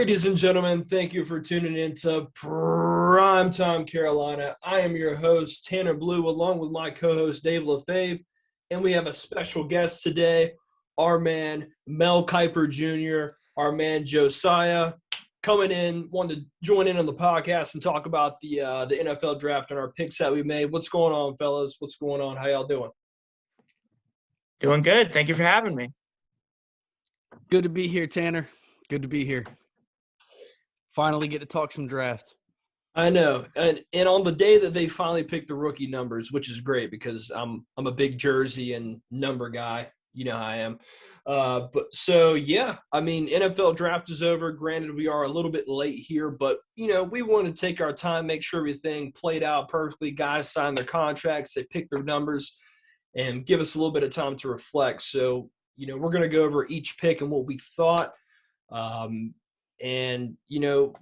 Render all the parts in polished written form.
Ladies and gentlemen, thank you for tuning in to Primetime Carolina. I am your host, Tanner Blue, along with my co-host, Dave LaFave, and we have a special guest today, our man, Mel Kiper Jr., our man, Josiah, coming in, wanted to join in on the podcast and talk about the NFL draft and our picks that we made. What's going on, fellas? What's going on? How y'all doing? Doing good. Thank you for having me. Good to be here, Tanner. Good to be here. Finally get to talk some draft. I know. And on the day that they finally picked the rookie numbers, which is great because I'm a big jersey and number guy. You know how I am. NFL draft is over. Granted, we are a little bit late here, but, we want to take our time, make sure everything played out perfectly. Guys sign their contracts, they pick their numbers, and give us a little bit of time to reflect. So, we're going to go over each pick and what we thought.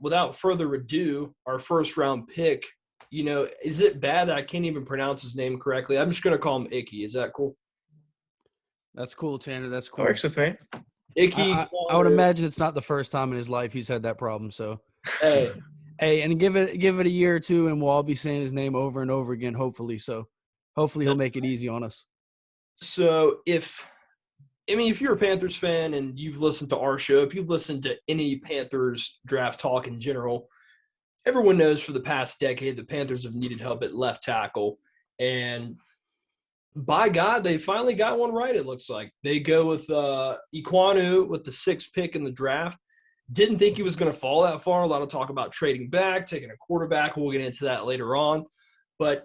Without further ado, our first round pick, is it bad that I can't even pronounce his name correctly? I'm just going to call him Icky. Is that cool? That's cool, Tanner. That's cool. Works with me. Icky. I would imagine it's not the first time in his life he's had that problem. So, hey, and give it a year or two, and we'll all be saying his name over and over again. Hopefully he'll make it easy on us. So if you're a Panthers fan and you've listened to our show, if you've listened to any Panthers draft talk in general, everyone knows for the past decade the Panthers have needed help at left tackle. And by God, they finally got one right, it looks like. They go with Iquanu with the 6th pick in the draft. Didn't think he was going to fall that far. A lot of talk about trading back, taking a quarterback. We'll get into that later on. But,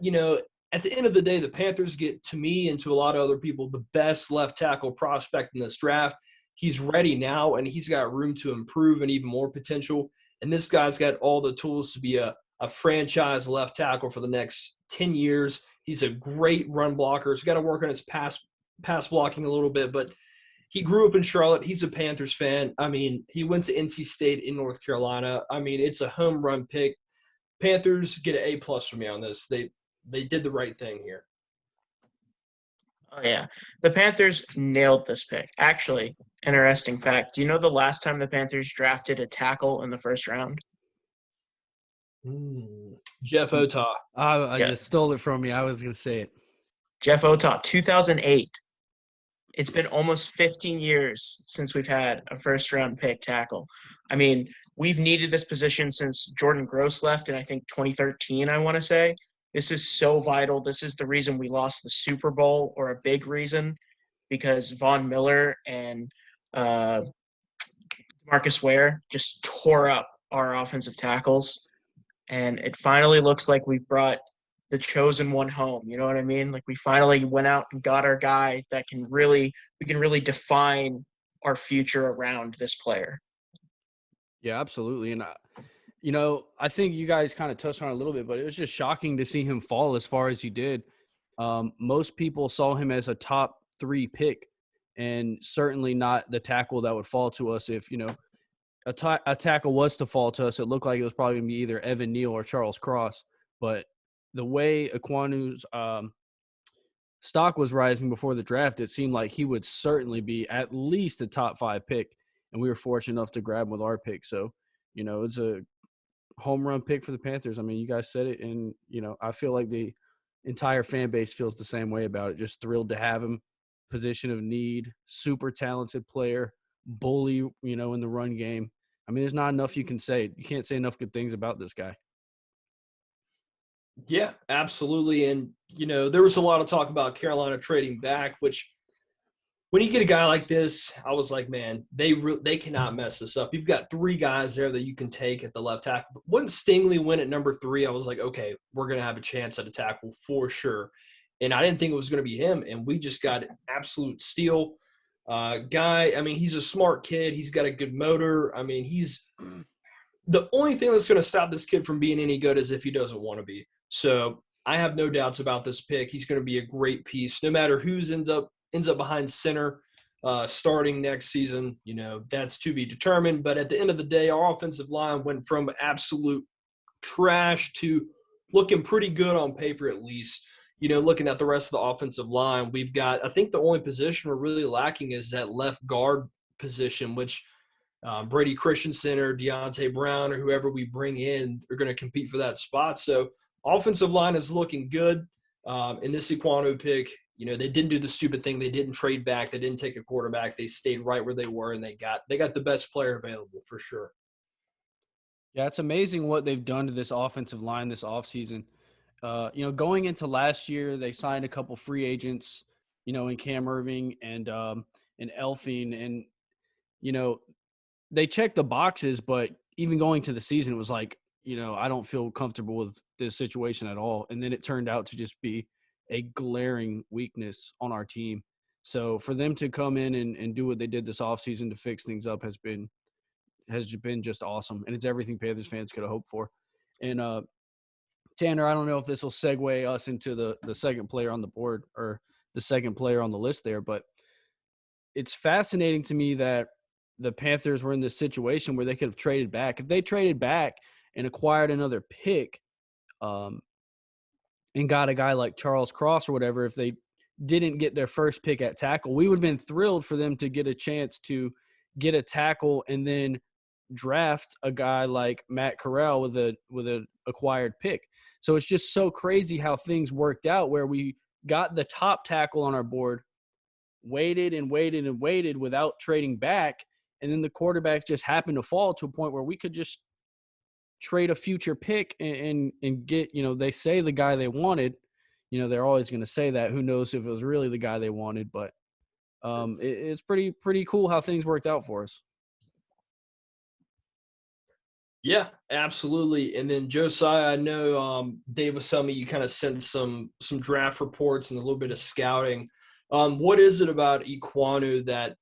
at the end of the day, the Panthers get, to me and to a lot of other people, the best left tackle prospect in this draft. He's ready now, and he's got room to improve and even more potential. And this guy's got all the tools to be a franchise left tackle for the next 10 years. He's a great run blocker. He's got to work on his pass blocking a little bit, but he grew up in Charlotte. He's a Panthers fan. He went to NC State in North Carolina. It's a home run pick. Panthers get an A+ from me on this. They did the right thing here. Oh, yeah. The Panthers nailed this pick. Actually, interesting fact. Do you know the last time the Panthers drafted a tackle in the first round? Jeff Otah. You stole it from me. I was going to say it. Jeff Otah, 2008. It's been almost 15 years since we've had a first-round pick tackle. We've needed this position since Jordan Gross left in, I think, 2013, I want to say. This is so vital. This is the reason we lost the Super Bowl, or a big reason, because Von Miller and Marcus Ware just tore up our offensive tackles. And it finally looks like we've brought the chosen one home. You know what I mean? Like, we finally went out and got our guy that we can really define our future around this player. Yeah, absolutely. And I think you guys kind of touched on it a little bit, but it was just shocking to see him fall as far as he did. Most people saw him as a top 3 pick, and certainly not the tackle that would fall to us. If, a tackle was to fall to us, it looked like it was probably going to be either Evan Neal or Charles Cross. But the way Iquanu's stock was rising before the draft, it seemed like he would certainly be at least a top 5 pick, and we were fortunate enough to grab him with our pick. So, it's a home run pick for the Panthers. You guys said it, and I feel like the entire fan base feels the same way about it. Just thrilled to have him. Position of need, super talented player, bully, in the run game. There's not enough you can say. You can't say enough good things about this guy. Yeah, absolutely. And there was a lot of talk about Carolina trading back, which, when you get a guy like this, I was like, man, they cannot mess this up. You've got 3 guys there that you can take at the left tackle. But once Stingley went at number 3, I was like, okay, we're going to have a chance at a tackle for sure. And I didn't think it was going to be him, and we just got an absolute steal. Guy, he's a smart kid. He's got a good motor. He's – the only thing that's going to stop this kid from being any good is if he doesn't want to be. So I have no doubts about this pick. He's going to be a great piece. No matter who ends up behind center starting next season, that's to be determined. But at the end of the day, our offensive line went from absolute trash to looking pretty good on paper at least. Looking at the rest of the offensive line, we've got – I think the only position we're really lacking is that left guard position, which Brady Christensen or Deontay Brown or whoever we bring in are going to compete for that spot. So offensive line is looking good. In this Iquanu pick, they didn't do the stupid thing. They didn't trade back. They didn't take a quarterback. They stayed right where they were, and they got the best player available for sure. Yeah, it's amazing what they've done to this offensive line this offseason. Going into last year, they signed a couple free agents, in Cam Irving and Elfing, and they checked the boxes. But even going to the season, it was like, I don't feel comfortable with this situation at all. And then it turned out to just be a glaring weakness on our team. So for them to come in and do what they did this offseason to fix things up has been just awesome, and it's everything Panthers fans could have hoped for. And Tanner, I don't know if this will segue us into the second player on the board or the second player on the list there, but it's fascinating to me that the Panthers were in this situation where they could have traded back. If they traded back and acquired another pick, and got a guy like Charles Cross or whatever, if they didn't get their first pick at tackle, we would have been thrilled for them to get a chance to get a tackle and then draft a guy like Matt Corral with a acquired pick. So it's just so crazy how things worked out where we got the top tackle on our board, waited and waited and waited without trading back, and then the quarterback just happened to fall to a point where we could just trade a future pick and get, they say the guy they wanted. They're always going to say that. Who knows if it was really the guy they wanted, but it's pretty cool how things worked out for us. Yeah, absolutely. And then Josiah, I know Dave was telling me you kind of sent some draft reports and a little bit of scouting. What is it about Iquanu that,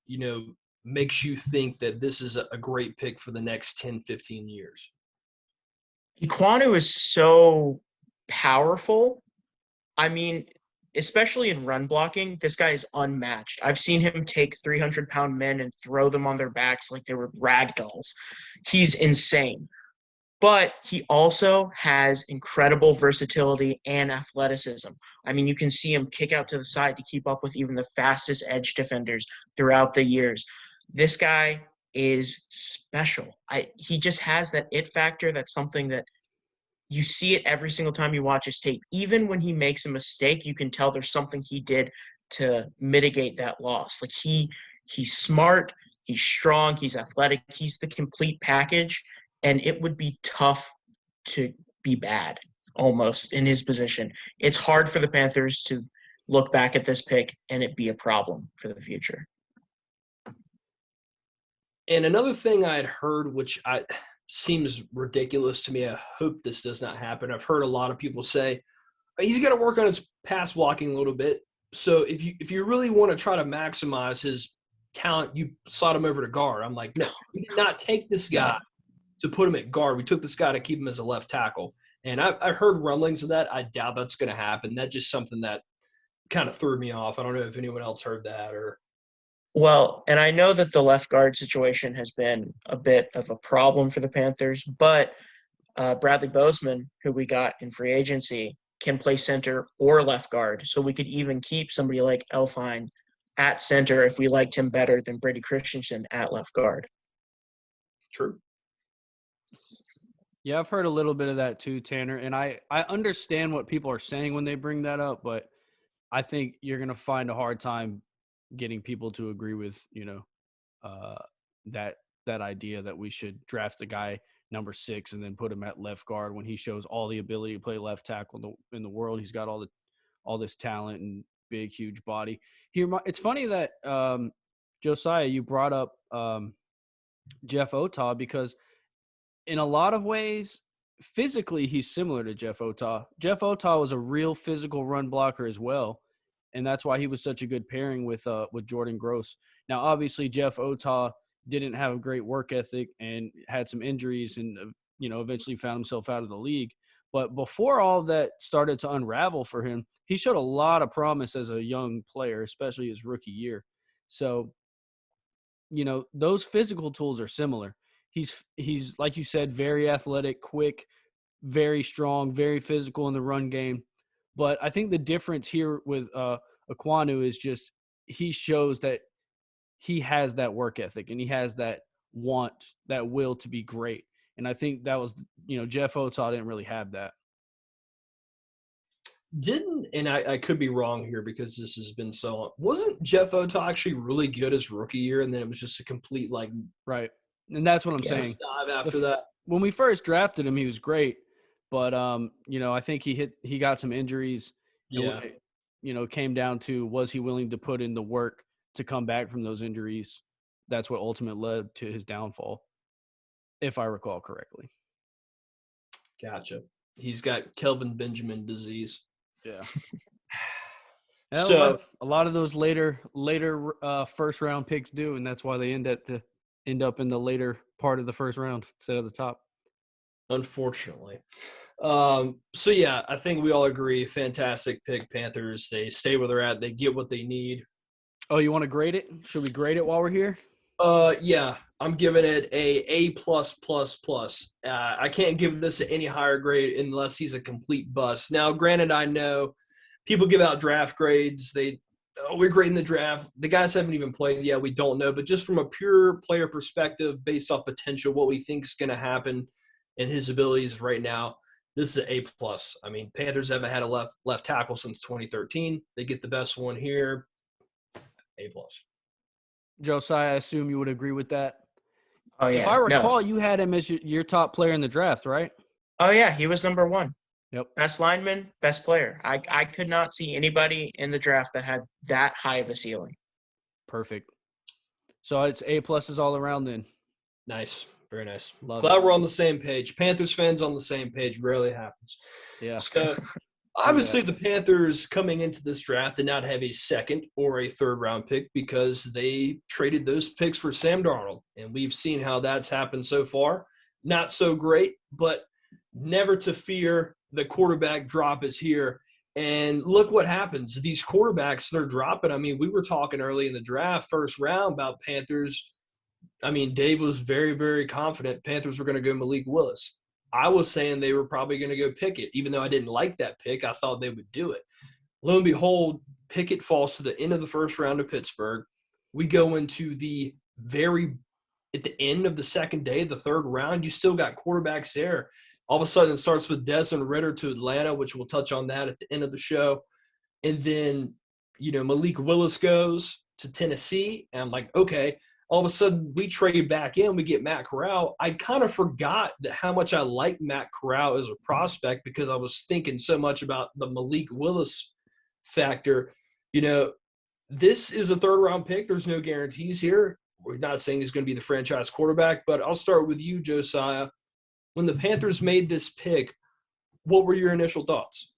makes you think that this is a great pick for the next 10, 15 years? Iquanu is so powerful. I mean, especially in run blocking, this guy is unmatched. I've seen him take 300-pound men and throw them on their backs like they were rag dolls. He's insane. But he also has incredible versatility and athleticism. I mean, you can see him kick out to the side to keep up with even the fastest edge defenders throughout the years. This guy is special. He just has that it factor. That's something that you see it every single time you watch his tape. Even when he makes a mistake, you can tell there's something he did to mitigate that loss. Like he's smart, he's strong, he's athletic, he's the complete package, and it would be tough to be bad almost in his position. It's hard for the Panthers to look back at this pick and it be a problem for the future. And another thing I had heard, which seems ridiculous to me, I hope this does not happen. I've heard a lot of people say he's got to work on his pass blocking a little bit. So if you really want to try to maximize his talent, you slot him over to guard. I'm like, no, we did not take this guy to put him at guard. We took this guy to keep him as a left tackle. And I've heard rumblings of that. I doubt that's going to happen. That's just something that kind of threw me off. I don't know if anyone else heard that or. Well, and I know that the left guard situation has been a bit of a problem for the Panthers, but Bradley Bozeman, who we got in free agency, can play center or left guard. So we could even keep somebody like Elfine at center if we liked him better than Brady Christensen at left guard. True. Yeah, I've heard a little bit of that too, Tanner. And I understand what people are saying when they bring that up, but I think you're going to find a hard time getting people to agree with, that idea that we should draft the guy number 6 and then put him at left guard when he shows all the ability to play left tackle in the world. He's got all this talent and big, huge body. It's funny that Josiah, you brought up Jeff Otah, because in a lot of ways, physically, he's similar to Jeff Otah. Jeff Otah was a real physical run blocker as well, and that's why he was such a good pairing with Jordan Gross. Now, obviously, Jeff Otah didn't have a great work ethic and had some injuries and, eventually found himself out of the league. But before all of that started to unravel for him, he showed a lot of promise as a young player, especially his rookie year. So, those physical tools are similar. He's like you said, very athletic, quick, very strong, very physical in the run game. But I think the difference here with Iquanu is just he shows that he has that work ethic and he has that want, that will to be great. And I think that was, Jeff Oatsall didn't really have that. And I could be wrong here because this has been so long. Wasn't Jeff Oatsall actually really good his rookie year, and then it was just a complete right? And that's what I'm saying. Dive after that. When we first drafted him, he was great, but I think he got some injuries. Yeah. It came down to, was he willing to put in the work to come back from those injuries? That's what ultimately led to his downfall, if I recall correctly. Gotcha. He's got Kelvin Benjamin disease. Yeah. So a lot of those later first round picks do, and that's why they end up in the later part of the first round instead of the top. Unfortunately. So yeah, I think we all agree. Fantastic pick, Panthers. They stay where they're at. They get what they need. Oh, you want to grade it? Should we grade it while we're here? Yeah, I'm giving it A++++. I can't give this any higher grade unless he's a complete bust. Now, granted, I know people give out draft grades. We're grading the draft. The guys haven't even played yet. We don't know. But just from a pure player perspective, based off potential, what we think is going to happen and his abilities right now, this is an A+. I mean, Panthers haven't had a left tackle since 2013. They get the best one here. A+. Josiah, I assume you would agree with that. Oh, yeah. If I recall, you had him as your top player in the draft, right? Oh, yeah. He was number one. Yep. Best lineman, best player. I could not see anybody in the draft that had that high of a ceiling. Perfect. So it's A+s all around then. Nice. Very nice. Love Glad it. we're on the same page. Panthers fans on the same page. Rarely happens. Yeah. So obviously the Panthers coming into this draft did not have a second or a third round pick because they traded those picks for Sam Darnold. And we've seen how that's happened so far. Not so great, but never to fear. The quarterback drop is here. And look what happens. These quarterbacks, they're dropping. I mean, we were talking early in the draft, first round, about Panthers. I mean, Dave was very, very confident Panthers were going to go Malik Willis. I was saying they were probably going to go Pickett. Even though I didn't like that pick, I thought they would do it. Lo and behold, Pickett falls to the end of the first round of Pittsburgh. We go into at the end of the second day, the third round, you still got quarterbacks there. All of a sudden, it starts with Desmond Ridder to Atlanta, which we'll touch on that at the end of the show. And then, Malik Willis goes to Tennessee. And I'm like, okay. All of a sudden, we trade back in. We get Matt Corral. I kind of forgot how much I like Matt Corral as a prospect because I was thinking so much about the Malik Willis factor. This is a third-round pick. There's no guarantees here. We're not saying he's going to be the franchise quarterback, but I'll start with you, Josiah. When the Panthers made this pick, what were your initial thoughts?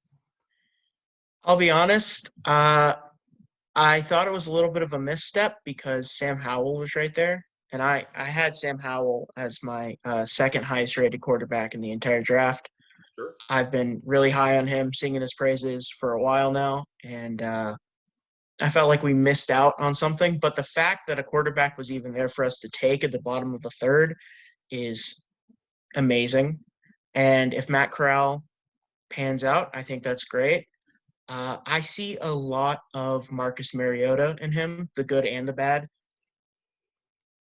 I'll be honest. I thought it was a little bit of a misstep because Sam Howell was right there. And I had Sam Howell as my second highest rated quarterback in the entire draft. Sure. I've been really high on him, singing his praises for a while now. And I felt like we missed out on something. But the fact that a quarterback was even there for us to take at the bottom of the third is amazing. And if Matt Corral pans out, I think that's great. I see a lot of Marcus Mariota in him, the good and the bad.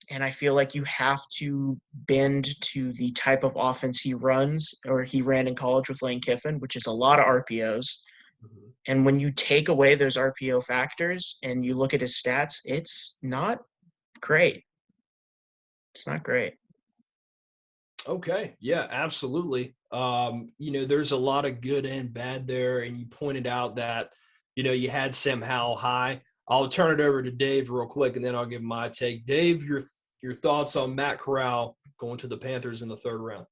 And I feel like you have to bend to the type of offense he runs or he ran in college with Lane Kiffin, which is a lot of RPOs. Mm-hmm. And when you take away those RPO factors and you look at his stats, it's not great. It's not great. Okay. Yeah, absolutely. There's a lot of good and bad there. And you pointed out that, you had Sam Howell high. I'll turn it over to Dave real quick, and then I'll give my take. Dave, your thoughts on Matt Corral going to the Panthers in the third round?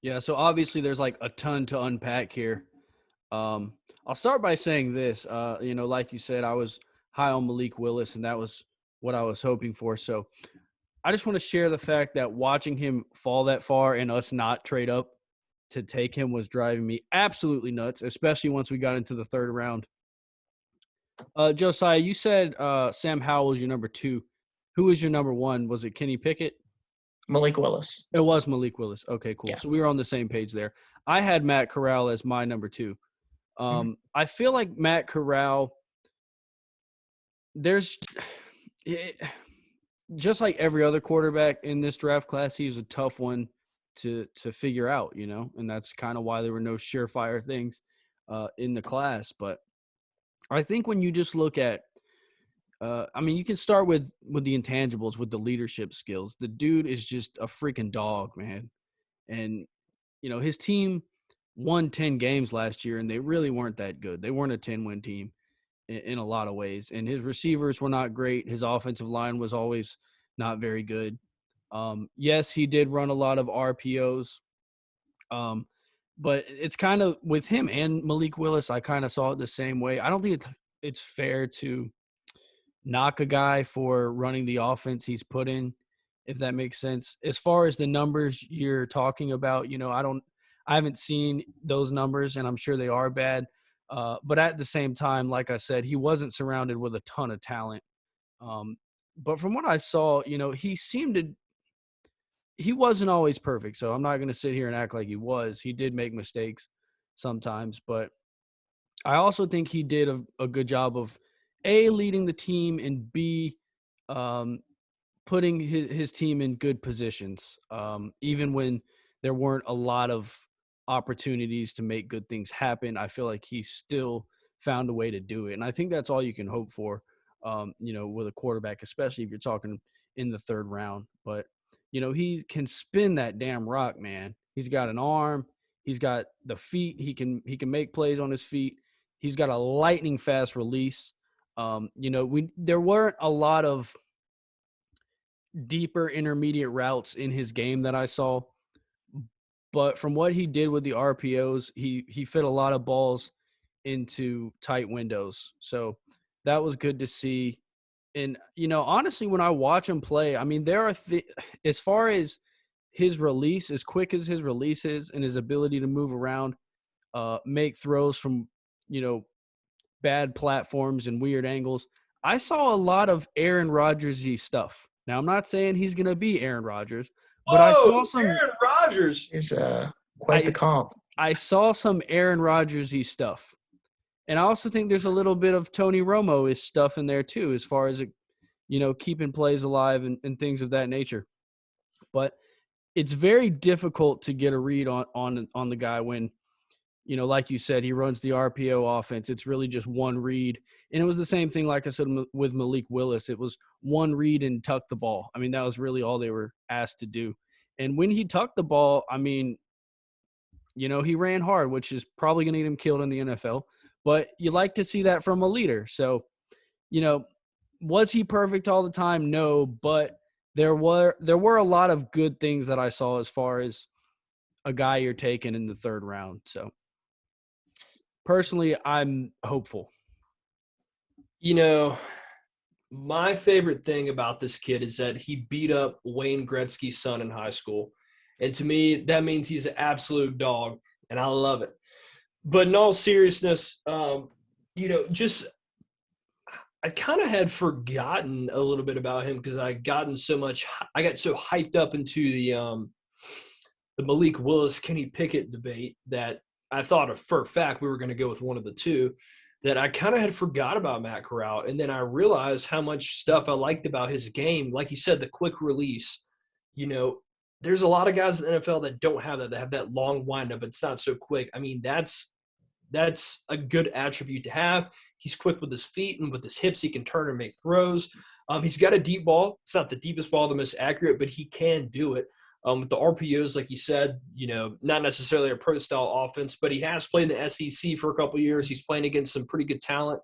Yeah, so obviously there's like a ton to unpack here. I'll start by saying this. Like you said, I was high on Malik Willis, and that was what I was hoping for. So I just want to share the fact that watching him fall that far and us not trade up to take him was driving me absolutely nuts, especially once we got into the third round. Josiah, you said Sam Howell was your number 2. Who was your number 1? Was it Kenny Pickett? Malik Willis. It was Malik Willis. Okay, cool. Yeah. So we were on the same page there. I had Matt Corral as my number 2. I feel like Matt Corral, just like every other quarterback in this draft class, he was a tough one to figure out, and that's kind of why there were no surefire things in the class. But I think when you just look at, you can start with the intangibles, with the leadership skills. The dude is just a freaking dog, man. And, his team won 10 games last year, and they really weren't that good. They weren't a 10-win team in a lot of ways. And his receivers were not great. His offensive line was always not very good. Yes, he did run a lot of RPOs. But it's kind of with him and Malik Willis, I kind of saw it the same way. I don't think it's fair to knock a guy for running the offense he's put in, if that makes sense. As far as the numbers you're talking about, I haven't seen those numbers, and I'm sure they are bad. But at the same time, like I said, he wasn't surrounded with a ton of talent. But from what I saw, he wasn't always perfect. So I'm not going to sit here and act like he was. He did make mistakes sometimes, but I also think he did a good job of A, leading the team, and B, putting his team in good positions, even when there weren't a lot of opportunities to make good things happen. I feel like he still found a way to do it. And I think that's all you can hope for, with a quarterback, especially if you're talking in the third round. But, he can spin that damn rock, man. He's got an arm. He's got the feet. He can make plays on his feet. He's got a lightning fast release. There weren't a lot of deeper intermediate routes in his game that I saw, but from what he did with the RPOs, he fit a lot of balls into tight windows. So that was good to see. And, honestly, when I watch him play, there are as far as his release, as quick as his release is, and his ability to move around, make throws from, bad platforms and weird angles, I saw a lot of Aaron Rodgers-y stuff. Now, I'm not saying he's going to be Aaron Rodgers, but I saw some Aaron Rodgers is quite the comp. I saw some Aaron Rodgers-y stuff. And I also think there's a little bit of Tony Romo-ish stuff in there too, as far as, keeping plays alive and things of that nature. But it's very difficult to get a read on the guy when, like you said, he runs the RPO offense. It's really just one read. And it was the same thing, like I said, with Malik Willis. It was one read and tuck the ball. That was really all they were asked to do. And when he tucked the ball, he ran hard, which is probably going to get him killed in the NFL. But you like to see that from a leader. So, was he perfect all the time? No, but there were a lot of good things that I saw as far as a guy you're taking in the third round. So, personally, I'm hopeful. My favorite thing about this kid is that he beat up Wayne Gretzky's son in high school. And to me, that means he's an absolute dog, and I love it. But in all seriousness, I kind of had forgotten a little bit about him because I got so hyped up into the Malik Willis, Kenny Pickett debate that I thought for a fact we were going to go with one of the two, that I kind of had forgot about Matt Corral. And then I realized how much stuff I liked about his game. Like you said, the quick release, there's a lot of guys in the NFL that don't have that have that long windup. It's not so quick. That's a good attribute to have. He's quick with his feet and with his hips. He can turn and make throws. He's got a deep ball. It's not the deepest ball, the most accurate, but he can do it. With the RPOs, like you said, not necessarily a pro-style offense, but he has played in the SEC for a couple of years. He's playing against some pretty good talent.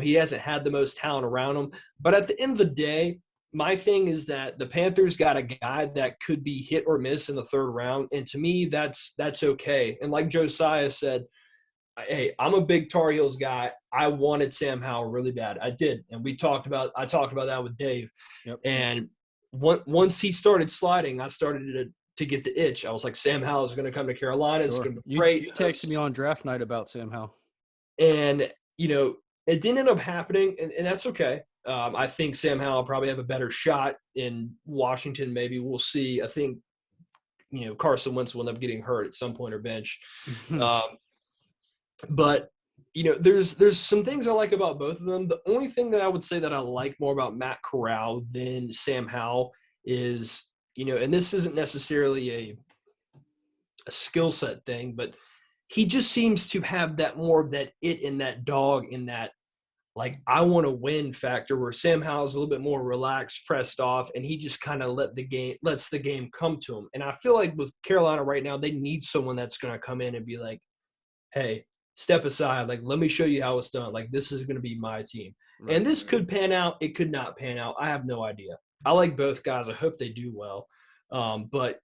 He hasn't had the most talent around him. But at the end of the day, my thing is that the Panthers got a guy that could be hit or miss in the third round, and to me, that's okay. And like Josiah said, hey, I'm a big Tar Heels guy. I wanted Sam Howell really bad. I did, and I talked about that with Dave. Yep. And once he started sliding, I started to get the itch. I was like, Sam Howell is going to come to Carolina. It's going to be great. You texted me on draft night about Sam Howell. And, it didn't end up happening, and that's okay. I think Sam Howell will probably have a better shot in Washington. Maybe we'll see. I think, Carson Wentz will end up getting hurt at some point or bench. But there's some things I like about both of them. The only thing that I would say that I like more about Matt Corral than Sam Howell is, and this isn't necessarily a skill set thing, but he just seems to have that more of that it in that dog in that, like, I want to win factor, where Sam Howell's a little bit more relaxed, pressed off, and he just kind of lets the game come to him. And I feel like with Carolina right now, they need someone that's going to come in and be like, hey, step aside. Like, let me show you how it's done. Like, this is going to be my team. Right. And this could pan out. It could not pan out. I have no idea. I like both guys. I hope they do well. But,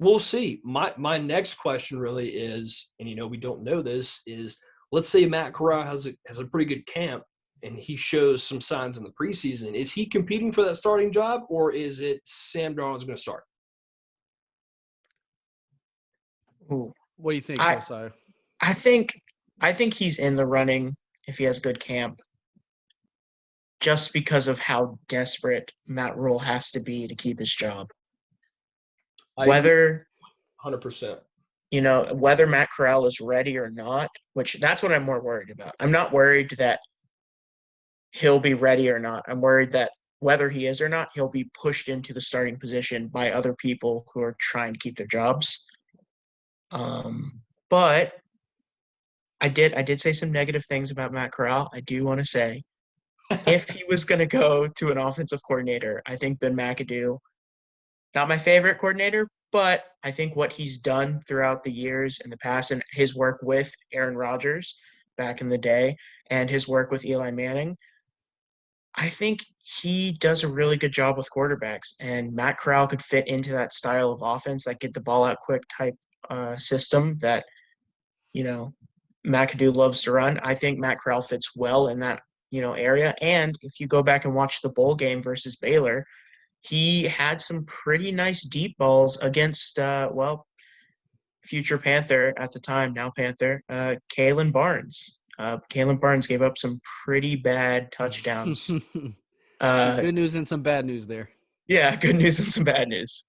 we'll see. My next question really is, and, we don't know this, is let's say Matt Corral has a pretty good camp and he shows some signs in the preseason. Is he competing for that starting job, or is it Sam Darnold's going to start? Ooh. What do you think, Josiah? I think he's in the running if he has good camp, just because of how desperate Matt Rule has to be to keep his job. Whether 100%. Whether Matt Corral is ready or not, which that's what I'm more worried about. I'm not worried that he'll be ready or not. I'm worried that whether he is or not, he'll be pushed into the starting position by other people who are trying to keep their jobs. But I did say some negative things about Matt Corral. I do want to say, if he was going to go to an offensive coordinator, I think Ben Mcadoo, not my favorite coordinator, but I think what he's done throughout the years in the past, and his work with Aaron Rodgers back in the day and his work with Eli Manning, I think he does a really good job with quarterbacks. And Matt Corral could fit into that style of offense, that get the ball out quick type system that, Mcadoo loves to run. I think Matt Corral fits well in that, area. And if you go back and watch the bowl game versus Baylor, he had some pretty nice deep balls against, future Panther at the time, now Panther, Caitlyn Barnes. Caitlyn Barnes gave up some pretty bad touchdowns. Some good news and some bad news there. Yeah, good news and some bad news.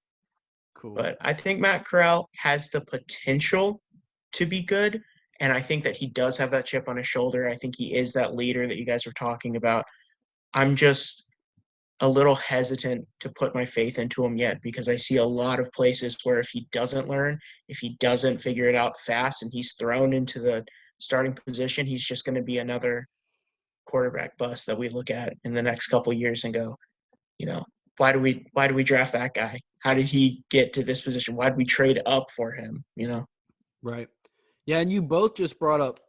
Cool. But I think Matt Corral has the potential to be good, and I think that he does have that chip on his shoulder. I think he is that leader that you guys were talking about. I'm just a little hesitant to put my faith into him yet, because I see a lot of places where if he doesn't learn, if he doesn't figure it out fast, and he's thrown into the starting position, he's just going to be another quarterback bust that we look at in the next couple of years and go, why do we draft that guy? How did he get to this position? Why did we trade up for him? Right. Yeah, and you both just brought up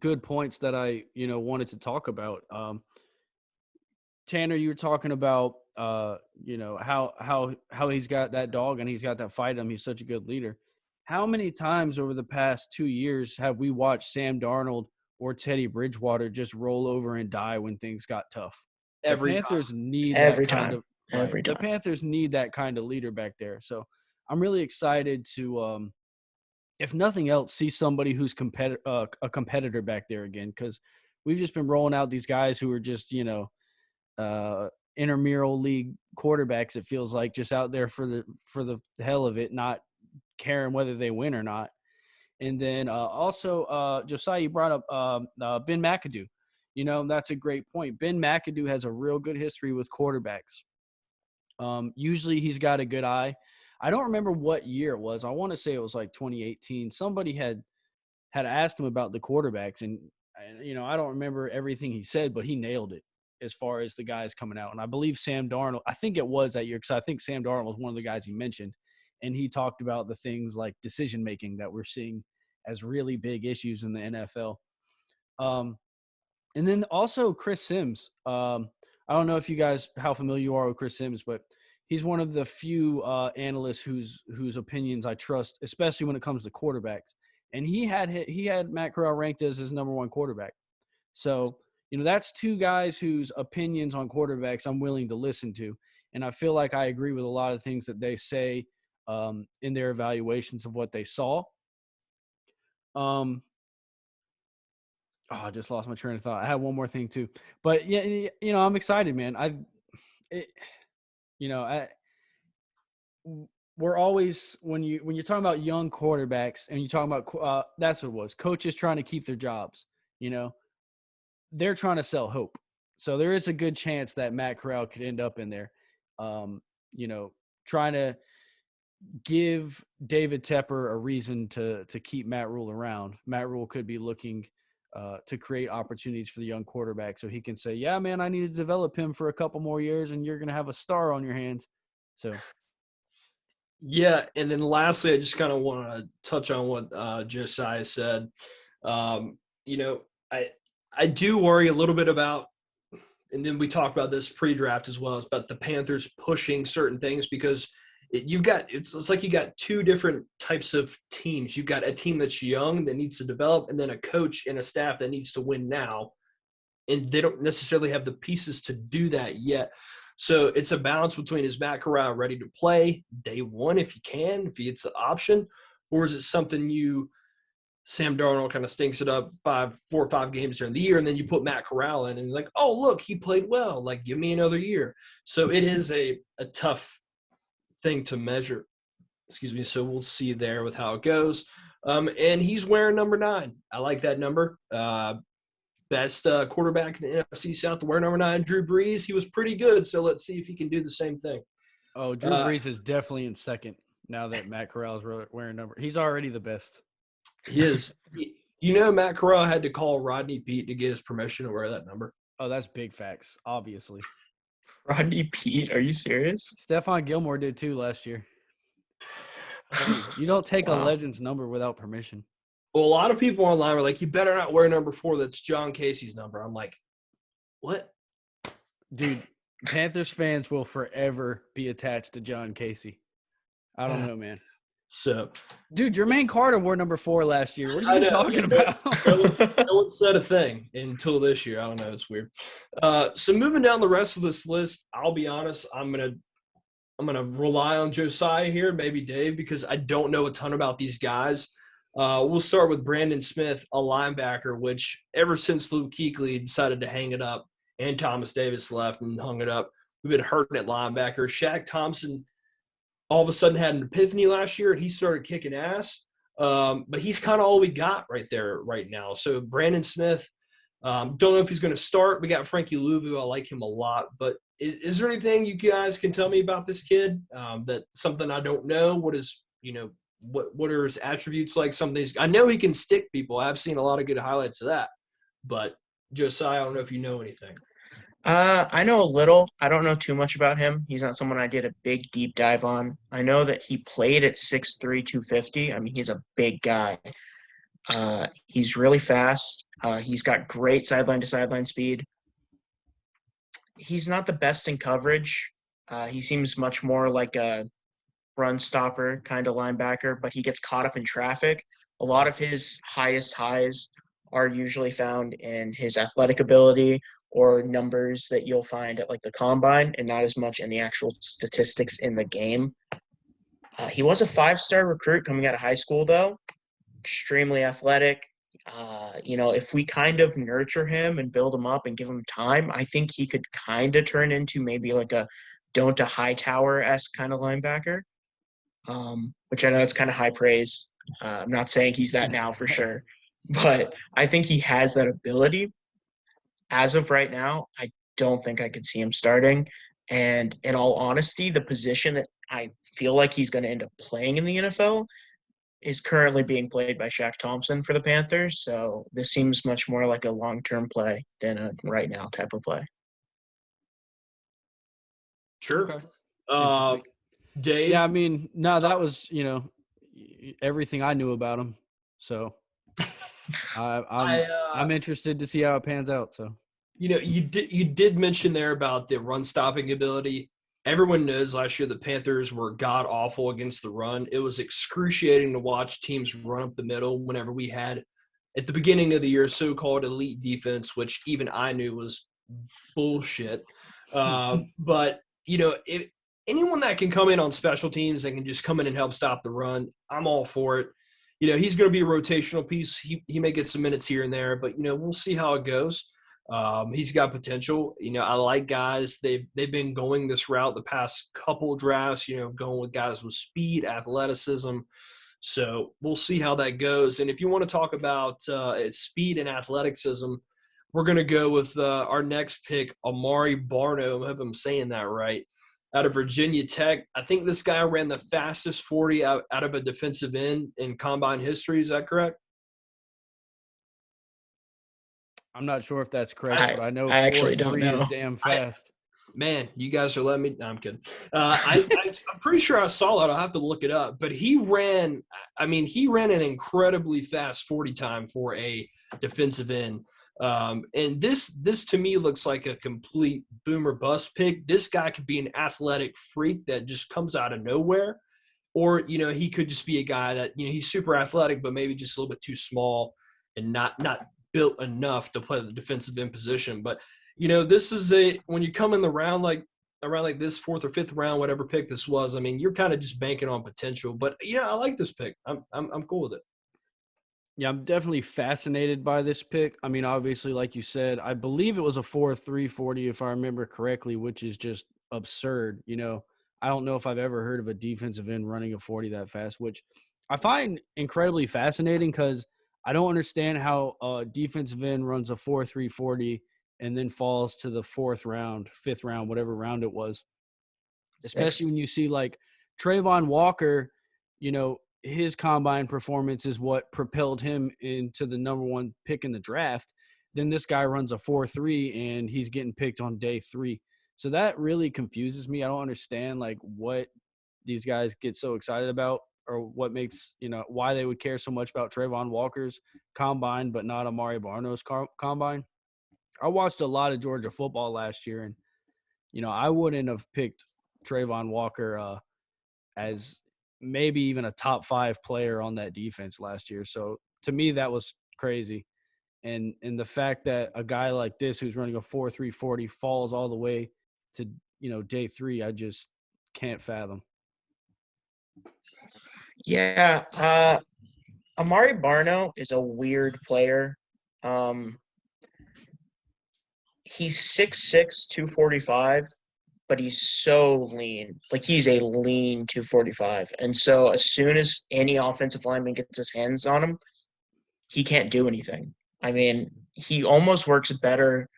good points that I, wanted to talk about. Tanner, you were talking about, how he's got that dog and he's got that fight in him. He's such a good leader. How many times over the past 2 years have we watched Sam Darnold or Teddy Bridgewater just roll over and die when things got tough? Every Panthers time. need Every that kind time. of Every time. The Panthers need that kind of leader back there. So I'm really excited to, if nothing else, see somebody who's a competitor back there again, because we've just been rolling out these guys who are just, intramural league quarterbacks. It feels like, just out there for the hell of it, not caring whether they win or not. And then also, Josiah, you brought up Ben Mcadoo. That's a great point. Ben Mcadoo has a real good history with quarterbacks. Usually he's got a good eye. I don't remember what year it was. I want to say it was like 2018. Somebody had asked him about the quarterbacks, and I don't remember everything he said, but he nailed it as far as the guys coming out. And I believe Sam Darnold, I think it was that year, because I think Sam Darnold was one of the guys he mentioned, and he talked about the things like decision making that we're seeing as really big issues in the NFL. And then also Chris Sims. I don't know if you guys, how familiar you are with Chris Sims, but he's one of the few analysts whose opinions I trust, especially when it comes to quarterbacks. And he had Matt Corral ranked as his number one quarterback. So, that's two guys whose opinions on quarterbacks I'm willing to listen to. And I feel like I agree with a lot of things that they say in their evaluations of what they saw. I just lost my train of thought. I had one more thing too, but yeah, I'm excited, man. we're always when you're talking about young quarterbacks and you're talking about that's what it was, coaches trying to keep their jobs. They're trying to sell hope. So there is a good chance that Matt Corral could end up in there. Trying to give David Tepper a reason to keep Matt Rule around. Matt Rule could be looking to create opportunities for the young quarterback so he can say, yeah, man, I need to develop him for a couple more years and you're going to have a star on your hands. So. Yeah, and then lastly, I just kind of want to touch on what Josiah said. I do worry a little bit about, and then we talked about this pre-draft as well, is about the Panthers pushing certain things because it's like you got two different types of teams. You've got a team that's young that needs to develop, and then a coach and a staff that needs to win now, and they don't necessarily have the pieces to do that yet. So it's a balance between, is Matt Corral ready to play day one if he can, if it's an option, or is it something Sam Darnold kind of stinks it up 4 or 5 games during the year, and then you put Matt Corral in and like, oh, look, he played well. Like, give me another year. So it is a tough thing to measure. Excuse me. So we'll see there with how it goes. And he's wearing number 9. I like that number. Best quarterback in the NFC South to wear number 9, Drew Brees. He was pretty good, so let's see if he can do the same thing. Oh, Drew Brees is definitely in second now that Matt Corral is wearing number. He's already the best. He is. Matt Corral had to call Rodney Peete to get his permission to wear that number. Oh, that's big facts, obviously. Rodney Peete? Are you serious? Stephon Gilmore did too last year. You don't take a legend's number without permission. Well, a lot of people online were like, you better not wear number 4. That's John Casey's number. I'm like, what? Dude, Panthers fans will forever be attached to John Casey. I don't know, man. So, dude, Jermaine Carter wore number 4 last year. What are you talking about? No one said a thing until this year. I don't know. It's weird. So moving down the rest of this list, I'll be honest. I'm gonna rely on Josiah here, maybe Dave, because I don't know a ton about these guys. We'll start with Brandon Smith, a linebacker, which ever since Luke Kuechly decided to hang it up and Thomas Davis left and hung it up, we've been hurting at linebacker. Shaq Thompson all of a sudden had an epiphany last year, and he started kicking ass. But he's kind of all we got right there right now. So Brandon Smith, don't know if he's going to start. We got Frankie Luvu. I like him a lot. But is there anything you guys can tell me about this kid that something I don't know? What is, what are his attributes like? I know he can stick people. I've seen a lot of good highlights of that. But Josiah, I don't know if you know anything. I know a little. I don't know too much about him. He's not someone I did a big deep dive on. I know that he played at 6'3", 250. I mean, he's a big guy. He's really fast. He's got great sideline to sideline speed. He's not the best in coverage. He seems much more like a run stopper kind of linebacker, but he gets caught up in traffic. A lot of his highest highs are usually found in his athletic ability or numbers that you'll find at like the combine, and not as much in the actual statistics in the game. He was a 5-star recruit coming out of high school, though. Extremely athletic. If we kind of nurture him and build him up and give him time, I think he could kind of turn into maybe like a Donta Hightower-esque kind of linebacker, which I know it's kind of high praise. I'm not saying he's that now for sure, but I think he has that ability. As of right now, I don't think I could see him starting. And in all honesty, the position that I feel like he's going to end up playing in the NFL is currently being played by Shaq Thompson for the Panthers. So this seems much more like a long-term play than a right now type of play. Sure. Okay. Dave? Yeah, I mean, no, that was, everything I knew about him. So I'm interested to see how it pans out. So. You did mention there about the run stopping ability. Everyone knows last year the Panthers were god awful against the run. It was excruciating to watch teams run up the middle whenever we had at the beginning of the year so-called elite defense, which even I knew was bullshit. But if anyone that can come in on special teams and can just come in and help stop the run, I'm all for it. He's going to be a rotational piece. He may get some minutes here and there, but we'll see how it goes. He's got potential. I like guys. They've been going this route the past couple drafts, going with guys with speed, athleticism. So we'll see how that goes. And if you want to talk about speed and athleticism, we're going to go with our next pick, Amari Barno. I hope I'm saying that right. Out of Virginia Tech. I think this guy ran the fastest 40 out of a defensive end in combine history. Is that correct? I'm not sure if that's correct, but I know I actually don't 4.3 know. is damn fast. Man, you guys are letting me – no, I'm kidding. I'm pretty sure I saw that. I'll have to look it up. But he ran an incredibly fast 40 time for a defensive end. And this to me looks like a complete boomer bust pick. This guy could be an athletic freak that just comes out of nowhere. Or, he could just be a guy that, he's super athletic, but maybe just a little bit too small and not built enough to play the defensive end position. But, this is when you come in the round, around like this fourth or fifth round, whatever pick this was, you're kind of just banking on potential. But, I like this pick. I'm cool with it. Yeah, I'm definitely fascinated by this pick. Obviously, like you said, I believe it was a 4.3 40, if I remember correctly, which is just absurd. I don't know if I've ever heard of a defensive end running a 40 that fast, which I find incredibly fascinating because I don't understand how a defensive end runs a 4.3 40 and then falls to the fourth round, fifth round, whatever round it was. Especially when you see like Trayvon Walker, his combine performance is what propelled him into the number one pick in the draft. Then this guy runs a 4.3 and he's getting picked on day 3. So that really confuses me. I don't understand like what these guys get so excited about or what makes, why they would care so much about Trayvon Walker's combine, but not Amari Barno's combine. I watched a lot of Georgia football last year and, I wouldn't have picked Trayvon Walker as maybe even a top 5 player on that defense last year. So to me, that was crazy. And the fact that a guy like this who's running a 4.3 40 falls all the way to, day 3, I just can't fathom. Yeah. Amari Barno is a weird player. He's 6'6", 245, but he's so lean. Like, he's a lean 245. And so as soon as any offensive lineman gets his hands on him, he can't do anything. He almost works better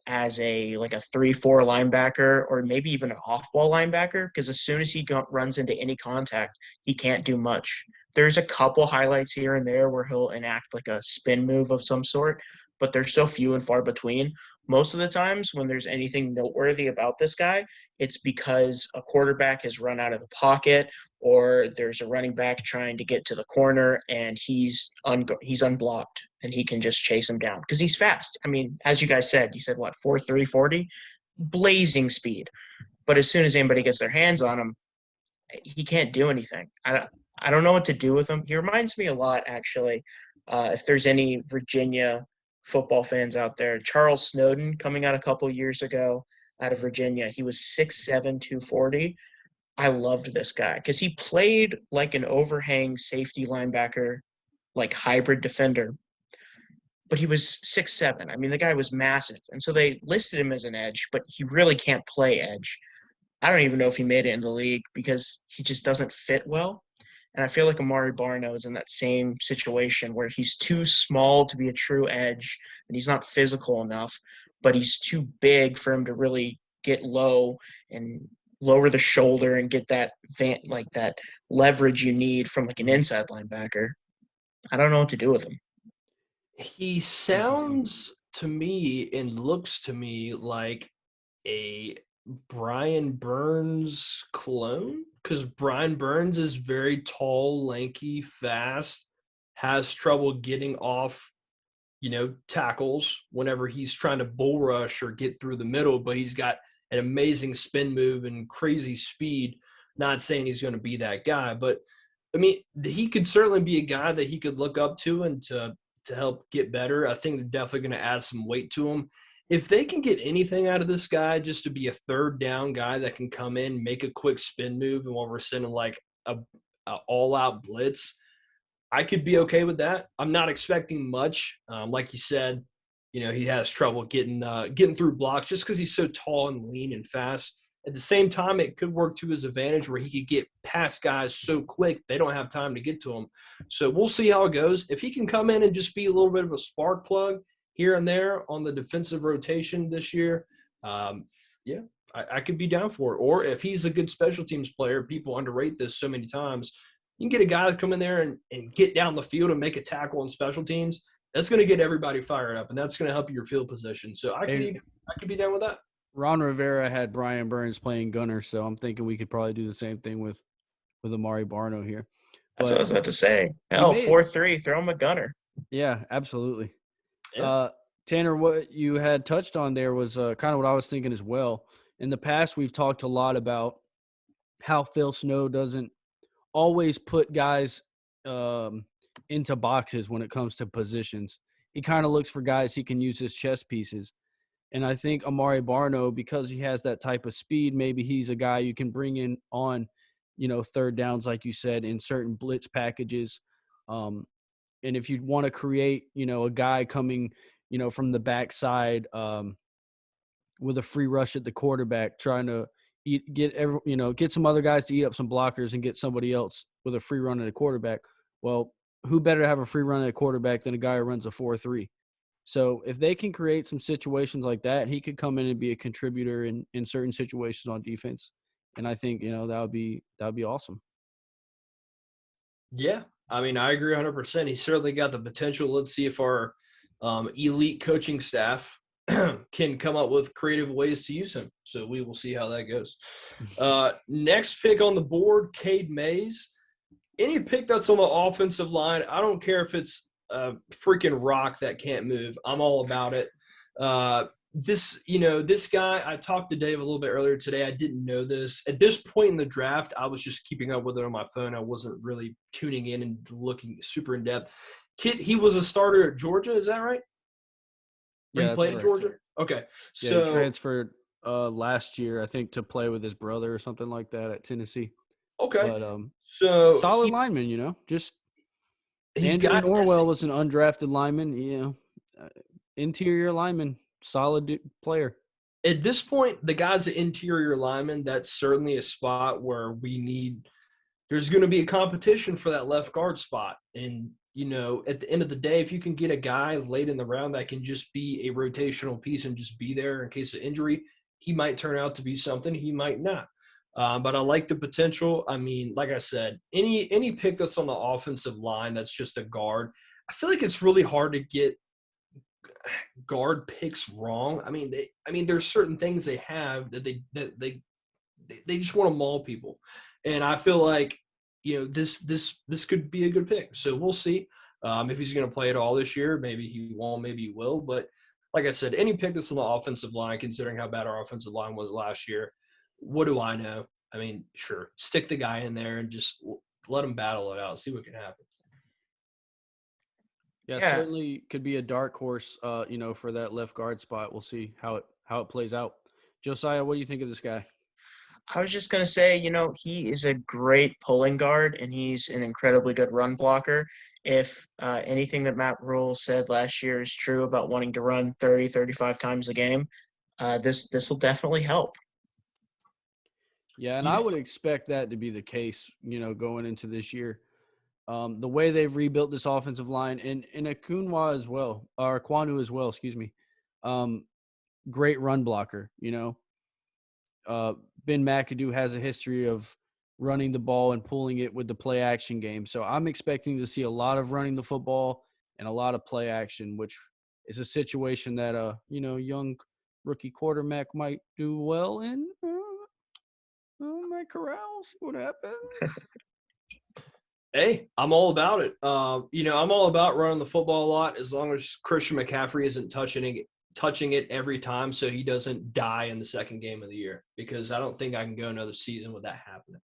as a 3-4 linebacker or maybe even an off-ball linebacker because as soon as he runs into any contact, he can't do much. There's a couple highlights here and there where he'll enact like a spin move of some sort, but they're so few and far between. Most of the times when there's anything noteworthy about this guy, it's because a quarterback has run out of the pocket or there's a running back trying to get to the corner and he's unblocked and he can just chase him down because he's fast. As you guys said, 4.3 40, blazing speed. But as soon as anybody gets their hands on him, he can't do anything. I don't know what to do with him. He reminds me a lot, actually, if there's any Virginia football fans out there, Charles Snowden coming out a couple years ago out of Virginia. He was 6'7", 240. I loved this guy because he played like an overhang safety linebacker, like hybrid defender. But he was 6'7". The guy was massive. And so they listed him as an edge, but he really can't play edge. I don't even know if he made it in the league because he just doesn't fit well. And I feel like Amari Barno is in that same situation where he's too small to be a true edge and he's not physical enough, but he's too big for him to really get low and lower the shoulder and get that that leverage you need from like an inside linebacker. I don't know what to do with him. He sounds to me and looks to me like a Brian Burns clone because Brian Burns is very tall, lanky, fast, has trouble getting off, tackles whenever he's trying to bull rush or get through the middle, but he's got an amazing spin move and crazy speed. Not saying he's going to be that guy, but he could certainly be a guy that he could look up to and to help get better. I think they're definitely going to add some weight to him. If they can get anything out of this guy just to be a third down guy that can come in, make a quick spin move, and while we're sending like a all-out blitz, I could be okay with that. I'm not expecting much. Like you said, he has trouble getting through blocks just because he's so tall and lean and fast. At the same time, it could work to his advantage where he could get past guys so quick they don't have time to get to him. So we'll see how it goes. If he can come in and just be a little bit of a spark plug here and there on the defensive rotation this year, I could be down for it. Or if he's a good special teams player, people underrate this so many times, you can get a guy to come in there and get down the field and make a tackle on special teams. That's going to get everybody fired up, and that's going to help your field position. So I could be down with that. Ron Rivera had Brian Burns playing gunner, so I'm thinking we could probably do the same thing with Amari Barno here. That's what I was about to say. Hell, 4-3, throw him a gunner. Yeah, absolutely. Yeah. Tanner, what you had touched on there was kind of what I was thinking as well. In the past, we've talked a lot about how Phil Snow doesn't always put guys into boxes when it comes to positions. He kind of looks for guys he can use as chess pieces. And I think Amari Barno, because he has that type of speed, maybe he's a guy you can bring in on, third downs, like you said, in certain blitz packages. And if you want to create, a guy coming, from the backside with a free rush at the quarterback, trying to get some other guys to eat up some blockers and get somebody else with a free run at a quarterback. Well, who better to have a free run at a quarterback than a guy who runs a 4-3? So if they can create some situations like that, he could come in and be a contributor in certain situations on defense. And I think, that would be awesome. Yeah. I mean, I agree 100%. He's certainly got the potential. Let's see if our elite coaching staff can come up with creative ways to use him. So we will see how that goes. Next pick on the board, Kade Mays. Any pick that's on the offensive line, I don't care if it's a freaking rock that can't move. I'm all about it. This guy, I talked to Dave a little bit earlier today. I didn't know this. At this point in the draft, I was just keeping up with it on my phone. I wasn't really tuning in and looking super in depth. He was a starter at Georgia. Is that right? Yeah, he played at Georgia? Okay. So he transferred last year, I think, to play with his brother or something like that at Tennessee. Okay. But so solid lineman, just Andrew Norwell was an undrafted lineman, interior lineman, solid player. At this point, the guy's an interior lineman. That's certainly a spot where there's going to be a competition for that left guard spot. And, at the end of the day, if you can get a guy late in the round that can just be a rotational piece and just be there in case of injury, he might turn out to be something. He might not. But I like the potential. I mean, like I said, any pick that's on the offensive line that's just a guard, I feel like it's really hard to get guard picks wrong. I mean, there's certain things they have that they just want to maul people, and I feel like this could be a good pick. So we'll see if he's going to play it all this year. Maybe he won't. Maybe he will. But like I said, any pick that's on the offensive line, considering how bad our offensive line was last year. What do I know? I mean, sure, stick the guy in there and just let him battle it out, see what can happen. Yeah, certainly could be a dark horse, for that left guard spot. We'll see how it plays out. Josiah, what do you think of this guy? I was just going to say, he is a great pulling guard, and he's an incredibly good run blocker. If anything that Matt Rule said last year is true about wanting to run 30, 35 times a game, this will definitely help. Yeah, and I would expect that to be the case, going into this year. The way they've rebuilt this offensive line and Iquanu as well, excuse me. Great run blocker, Ben Mcadoo has a history of running the ball and pulling it with the play action game. So I'm expecting to see a lot of running the football and a lot of play action, which is a situation that young rookie quarterback might do well in. Mike Corral, see what happens. Hey, I'm all about it. I'm all about running the football a lot as long as Christian McCaffrey isn't touching it every time so he doesn't die in the second game of the year, because I don't think I can go another season with that happening.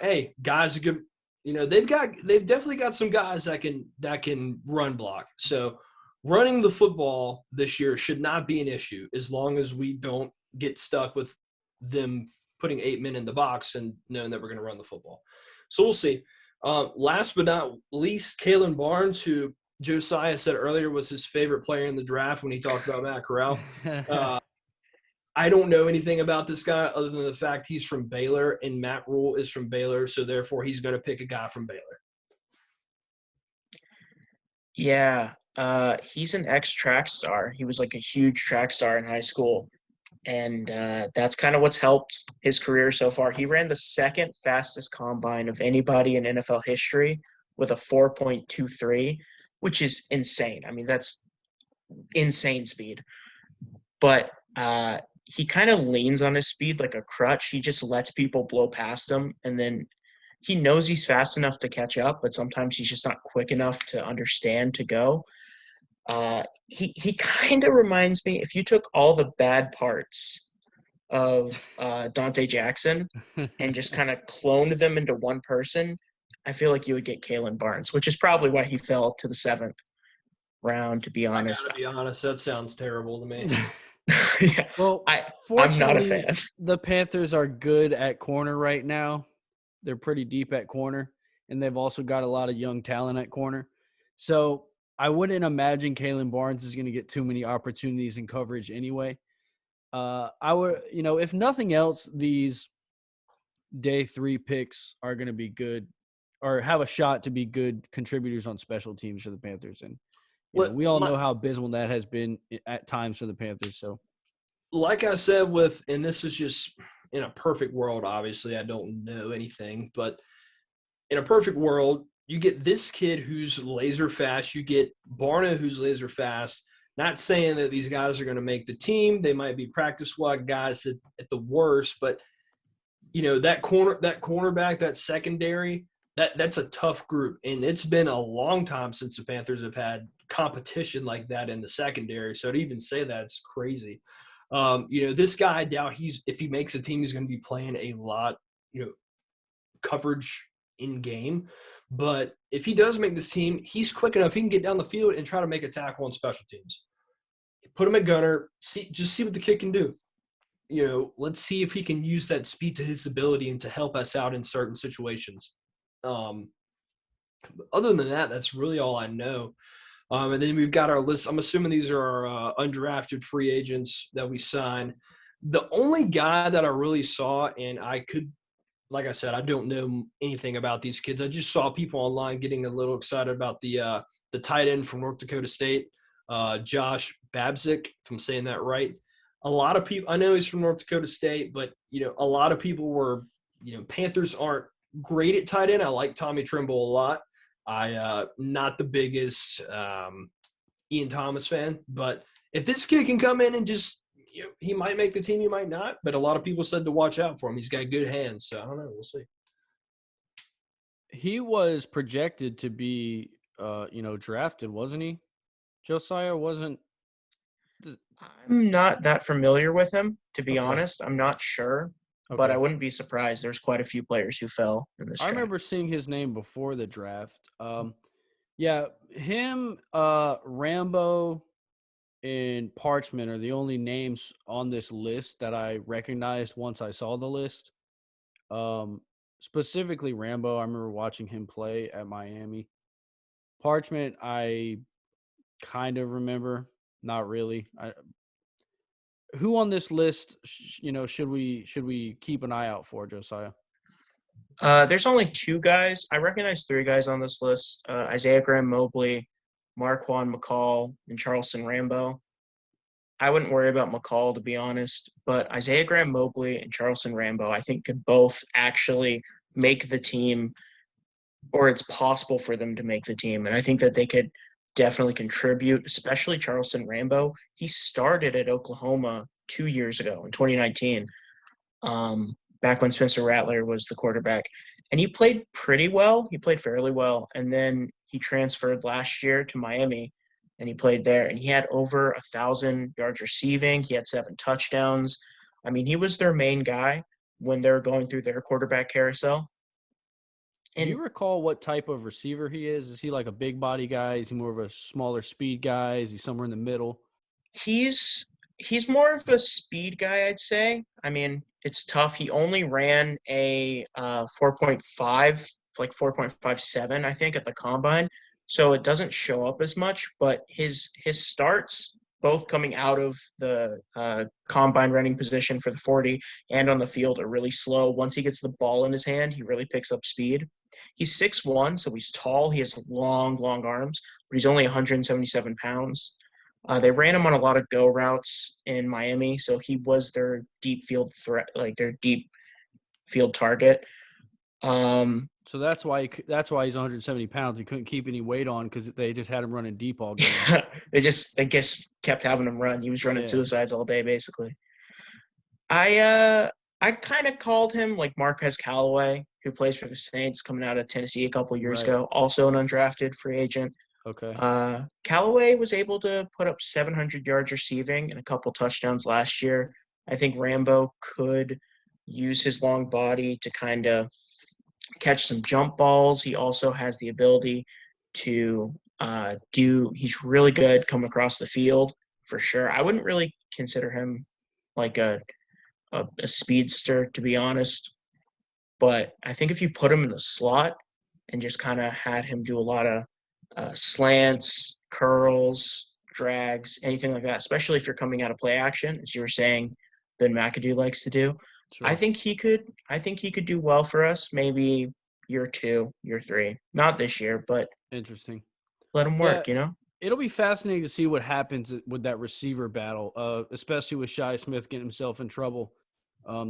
Hey, guys are good. They've definitely got some guys that can run block. So running the football this year should not be an issue as long as we don't get stuck with them putting 8 men in the box and knowing that we're going to run the football. So we'll see. Last but not least, Caitlyn Barnes, who Josiah said earlier was his favorite player in the draft when he talked about Matt Corral. I don't know anything about this guy other than the fact he's from Baylor, and Matt Rule is from Baylor, so therefore he's going to pick a guy from Baylor. Yeah, he's an ex-track star. He was like a huge track star in high school, and that's kind of what's helped his career so far. He ran the second fastest combine of anybody in NFL history with a 4.23, which is insane. I mean, that's insane speed. But he kind of leans on his speed like a crutch. He just lets people blow past him, and then he knows he's fast enough to catch up, but sometimes he's just not quick enough to understand to go. He kind of reminds me, if you took all the bad parts of Dante Jackson and just kind of cloned them into one person, I feel like you would get Caitlyn Barnes, which is probably why he fell to the 7th round, to be honest. I gotta be honest, that sounds terrible to me. Yeah, Well, I'm not a fortunately, fan. the Panthers are good at corner right now. They're pretty deep at corner, and they've also got a lot of young talent at corner. So I wouldn't imagine Caitlyn Barnes is going to get too many opportunities in coverage anyway. I would, if nothing else, these day 3 picks are going to be good or have a shot to be good contributors on special teams for the Panthers. And we all know how abysmal that has been at times for the Panthers. So, like I said, and this is just in a perfect world, obviously, I don't know anything, but in a perfect world, you get this kid who's laser fast. You get Barno, who's laser fast. Not saying that these guys are going to make the team. They might be practice squad guys at the worst, but that cornerback, that secondary, that's a tough group, and it's been a long time since the Panthers have had competition like that in the secondary. So to even say that, it's crazy. This guy, I doubt if he makes a team, he's going to be playing a lot, coverage in game. But if he does make this team, he's quick enough. He can get down the field and try to make a tackle on special teams. Put him at gunner. See what the kid can do. Let's see if he can use that speed to his ability and to help us out in certain situations. Other than that, that's really all I know. And then we've got our list. I'm assuming these are our undrafted free agents that we signed. The only guy that I really saw, and like I said, I don't know anything about these kids. I just saw people online getting a little excited about the tight end from North Dakota State, Josh Babzik, if I'm saying that right. A lot of people – I know he's from North Dakota State, but, a lot of people were – Panthers aren't great at tight end. I like Tommy Trimble a lot. Not the biggest Ian Thomas fan, but if this kid can come in and just he might make the team, he might not. But a lot of people said to watch out for him. He's got good hands, so I don't know. We'll see. He was projected to be, drafted, wasn't he? Josiah wasn't. I'm not that familiar with him, to be honest. I'm not sure. Okay. But I wouldn't be surprised. There's quite a few players who fell in this draft. I remember seeing his name before the draft. Yeah, him, Rambo, and Parchment are the only names on this list that I recognized once I saw the list. Specifically Rambo, I remember watching him play at Miami. Parchment, I kind of remember, not really. Who on this list, should we keep an eye out for, Josiah? There's only 2 guys. I recognize 3 guys on this list: Isaiah Graham Mobley, Marquand McCall, and Charleston Rambo. I wouldn't worry about McCall, to be honest, but Isaiah Graham Mobley and Charleston Rambo, I think, could both actually make the team, or it's possible for them to make the team. And I think that they could definitely contribute, especially Charleston Rambo. He started at Oklahoma 2 years ago in 2019, back when Spencer Rattler was the quarterback. And he played pretty well. He played fairly well. And then he transferred last year to Miami, and he played there. And he had over 1,000 yards receiving. He had 7 touchdowns. I mean, he was their main guy when they were going through their quarterback carousel. And do you recall what type of receiver he is? Is he like a big body guy? Is he more of a smaller speed guy? Is he somewhere in the middle? He's more of a speed guy, I'd say. I mean, it's tough. He only ran a 4.5, like 4.57, I think, at the combine. so it doesn't show up as much, but his starts, both coming out of the combine running position for the 40 and on the field, are really slow. Once he gets the ball in his hand, he really picks up speed. He's 6'1", so he's tall. He has long arms, but he's only 177 pounds. They ran him on a lot of go routes in Miami, so he was their deep field threat, like their deep field target. So that's why he's 170 pounds. He couldn't keep any weight on because they just had him running deep all game. They just, I guess, kept having him run. He was running suicides all day, basically. I kind of called him like Marquez Callaway, who plays for the Saints, coming out of Tennessee a couple years ago, also an undrafted free agent. Okay. Callaway was able to put up 700 yards receiving and a couple touchdowns last year. I think Rambo could use his long body to kind of catch some jump balls. He also has the ability to he's really good come across the field for sure. I wouldn't really consider him like a speedster, to be honest. But I think if you put him in the slot and just kind of had him do a lot of slants, curls, drags, anything like that, especially if you're coming out of play action, as you were saying, Ben Mcadoo likes to do. Sure. I think he could do well for us, maybe year 2, year 3. Not this year, but interesting. Let him work, you know? It'll be fascinating to see what happens with that receiver battle, especially with Shi Smith getting himself in trouble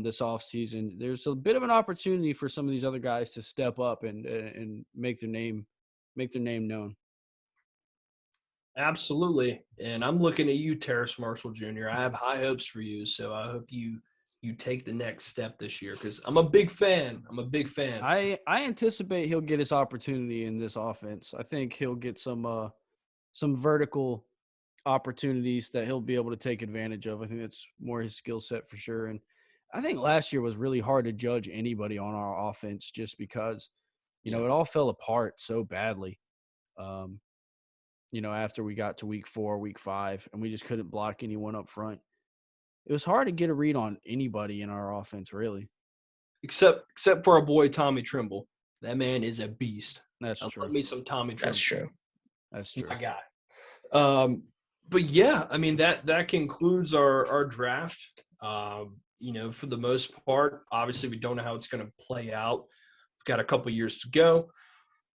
this offseason. There's a bit of an opportunity for some of these other guys to step up and make their name known. Absolutely. And I'm looking at you, Terrace Marshall Jr. I have high hopes for you, so I hope you take the next step this year because I'm a big fan. I anticipate he'll get his opportunity in this offense. I think he'll get some vertical opportunities that he'll be able to take advantage of. I think that's more his skill set for sure. And I think last year was really hard to judge anybody on our offense just because, it all fell apart so badly. After we got to week 4, week 5, and we just couldn't block anyone up front. It was hard to get a read on anybody in our offense, really. Except for our boy Tommy Trimble. That man is a beast. That's true. Love me some Tommy Trimble. That's true. My guy. But yeah, I mean that concludes our draft. For the most part, obviously we don't know how it's going to play out. We've got a couple years to go,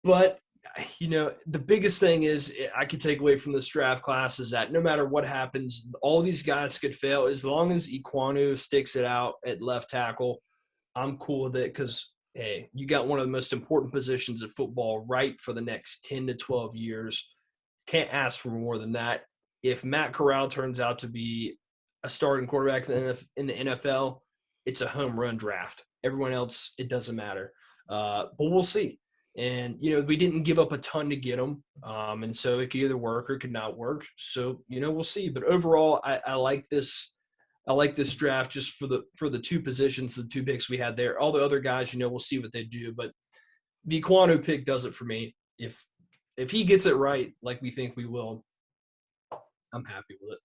but the biggest thing is I could take away from this draft class is that no matter what happens, all these guys could fail. As long as Iquanu sticks it out at left tackle, I'm cool with it because, hey, you got one of the most important positions in football right for the next 10 to 12 years. Can't ask for more than that. If Matt Corral turns out to be a starting quarterback in the NFL, it's a home run draft. Everyone else, it doesn't matter. But we'll see. And, we didn't give up a ton to get him. And so it could either work or it could not work. So, we'll see. But overall, I like this. I like this draft just for the 2 positions, the 2 picks we had there. All the other guys, we'll see what they do. But the Iquanu pick does it for me. If he gets it right, like we think we will, I'm happy with it.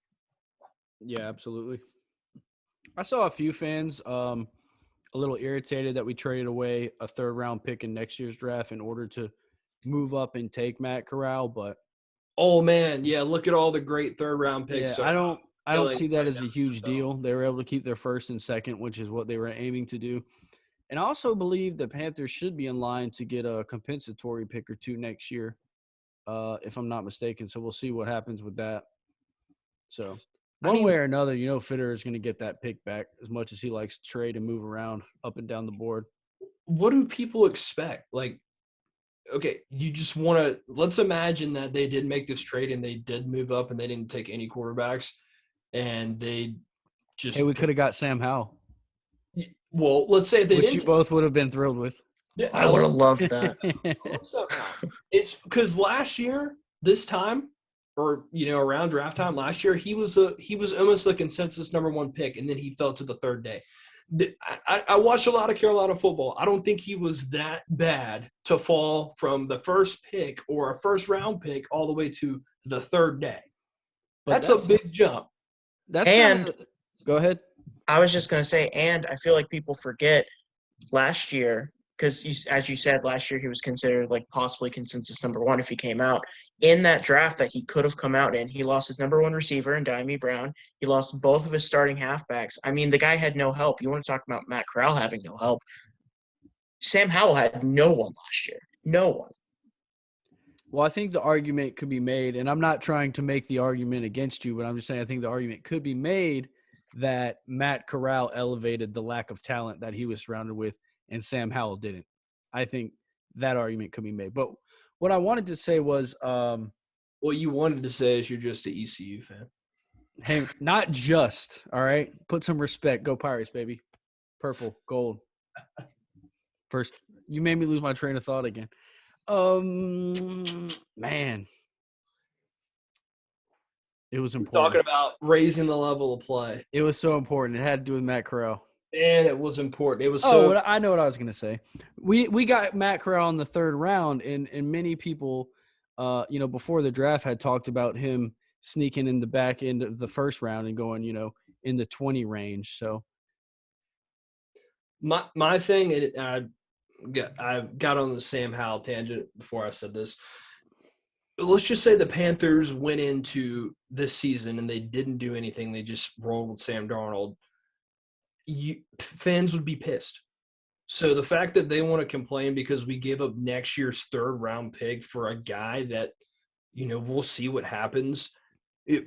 Yeah, absolutely. I saw a few fans a little irritated that we traded away a 3rd-round pick in next year's draft in order to move up and take Matt Corral, but oh man, yeah, look at all the great 3rd-round picks. Yeah, I don't see that as a huge deal. They were able to keep their 1st and 2nd, which is what they were aiming to do. And I also believe the Panthers should be in line to get a compensatory pick or 2 next year, if I'm not mistaken. So we'll see what happens with that. So one way or another, Fitterer is going to get that pick back as much as he likes to trade and move around up and down the board. What do people expect? Like, okay, you just want to – let's imagine that they did make this trade and they did move up and they didn't take any quarterbacks and they just – Hey, we could have got Sam Howell. Well, let's say if they didn't – which you both would have been thrilled with. Yeah, I would have loved that. It's because last year, this time – or around draft time last year, he was almost the consensus number 1 pick, and then he fell to the 3rd day. I watched a lot of Carolina football. I don't think he was that bad to fall from the 1st pick or a 1st-round pick all the way to the 3rd day. That's a big jump. Go ahead. I was just going to say, and I feel like people forget last year because as you said, last year he was considered like possibly consensus number one if he came out. In that draft that he could have come out in, he lost his number one receiver in Amari Barno. He lost both of his starting halfbacks. I mean, the guy had no help. You want to talk about Matt Corral having no help? Sam Howell had no one last year. No one. Well, I think the argument could be made, and I'm not trying to make the argument against you, but I'm just saying I think the argument could be made that Matt Corral elevated the lack of talent that he was surrounded with, and Sam Howell didn't. I think that argument could be made. But what I wanted to say was what you wanted to say is you're just an ECU fan. Hey, not just, all right? Put some respect. Go Pirates, baby. Purple, gold. First, you made me lose my train of thought again. Man. It was important. Talking about raising the level of play. It was so important. It had to do with Matt Corral. And it was important. It was I know what I was going to say. We got Matt Corral in the third round, and many people, before the draft had talked about him sneaking in the back end of the first round and going, in the 20 range. So my thing, and I got on the Sam Howell tangent before I said this. Let's just say the Panthers went into this season and they didn't do anything. They just rolled with Sam Darnold. Fans would be pissed. So the fact that they want to complain because we gave up next year's third-round pick for a guy that, we'll see what happens.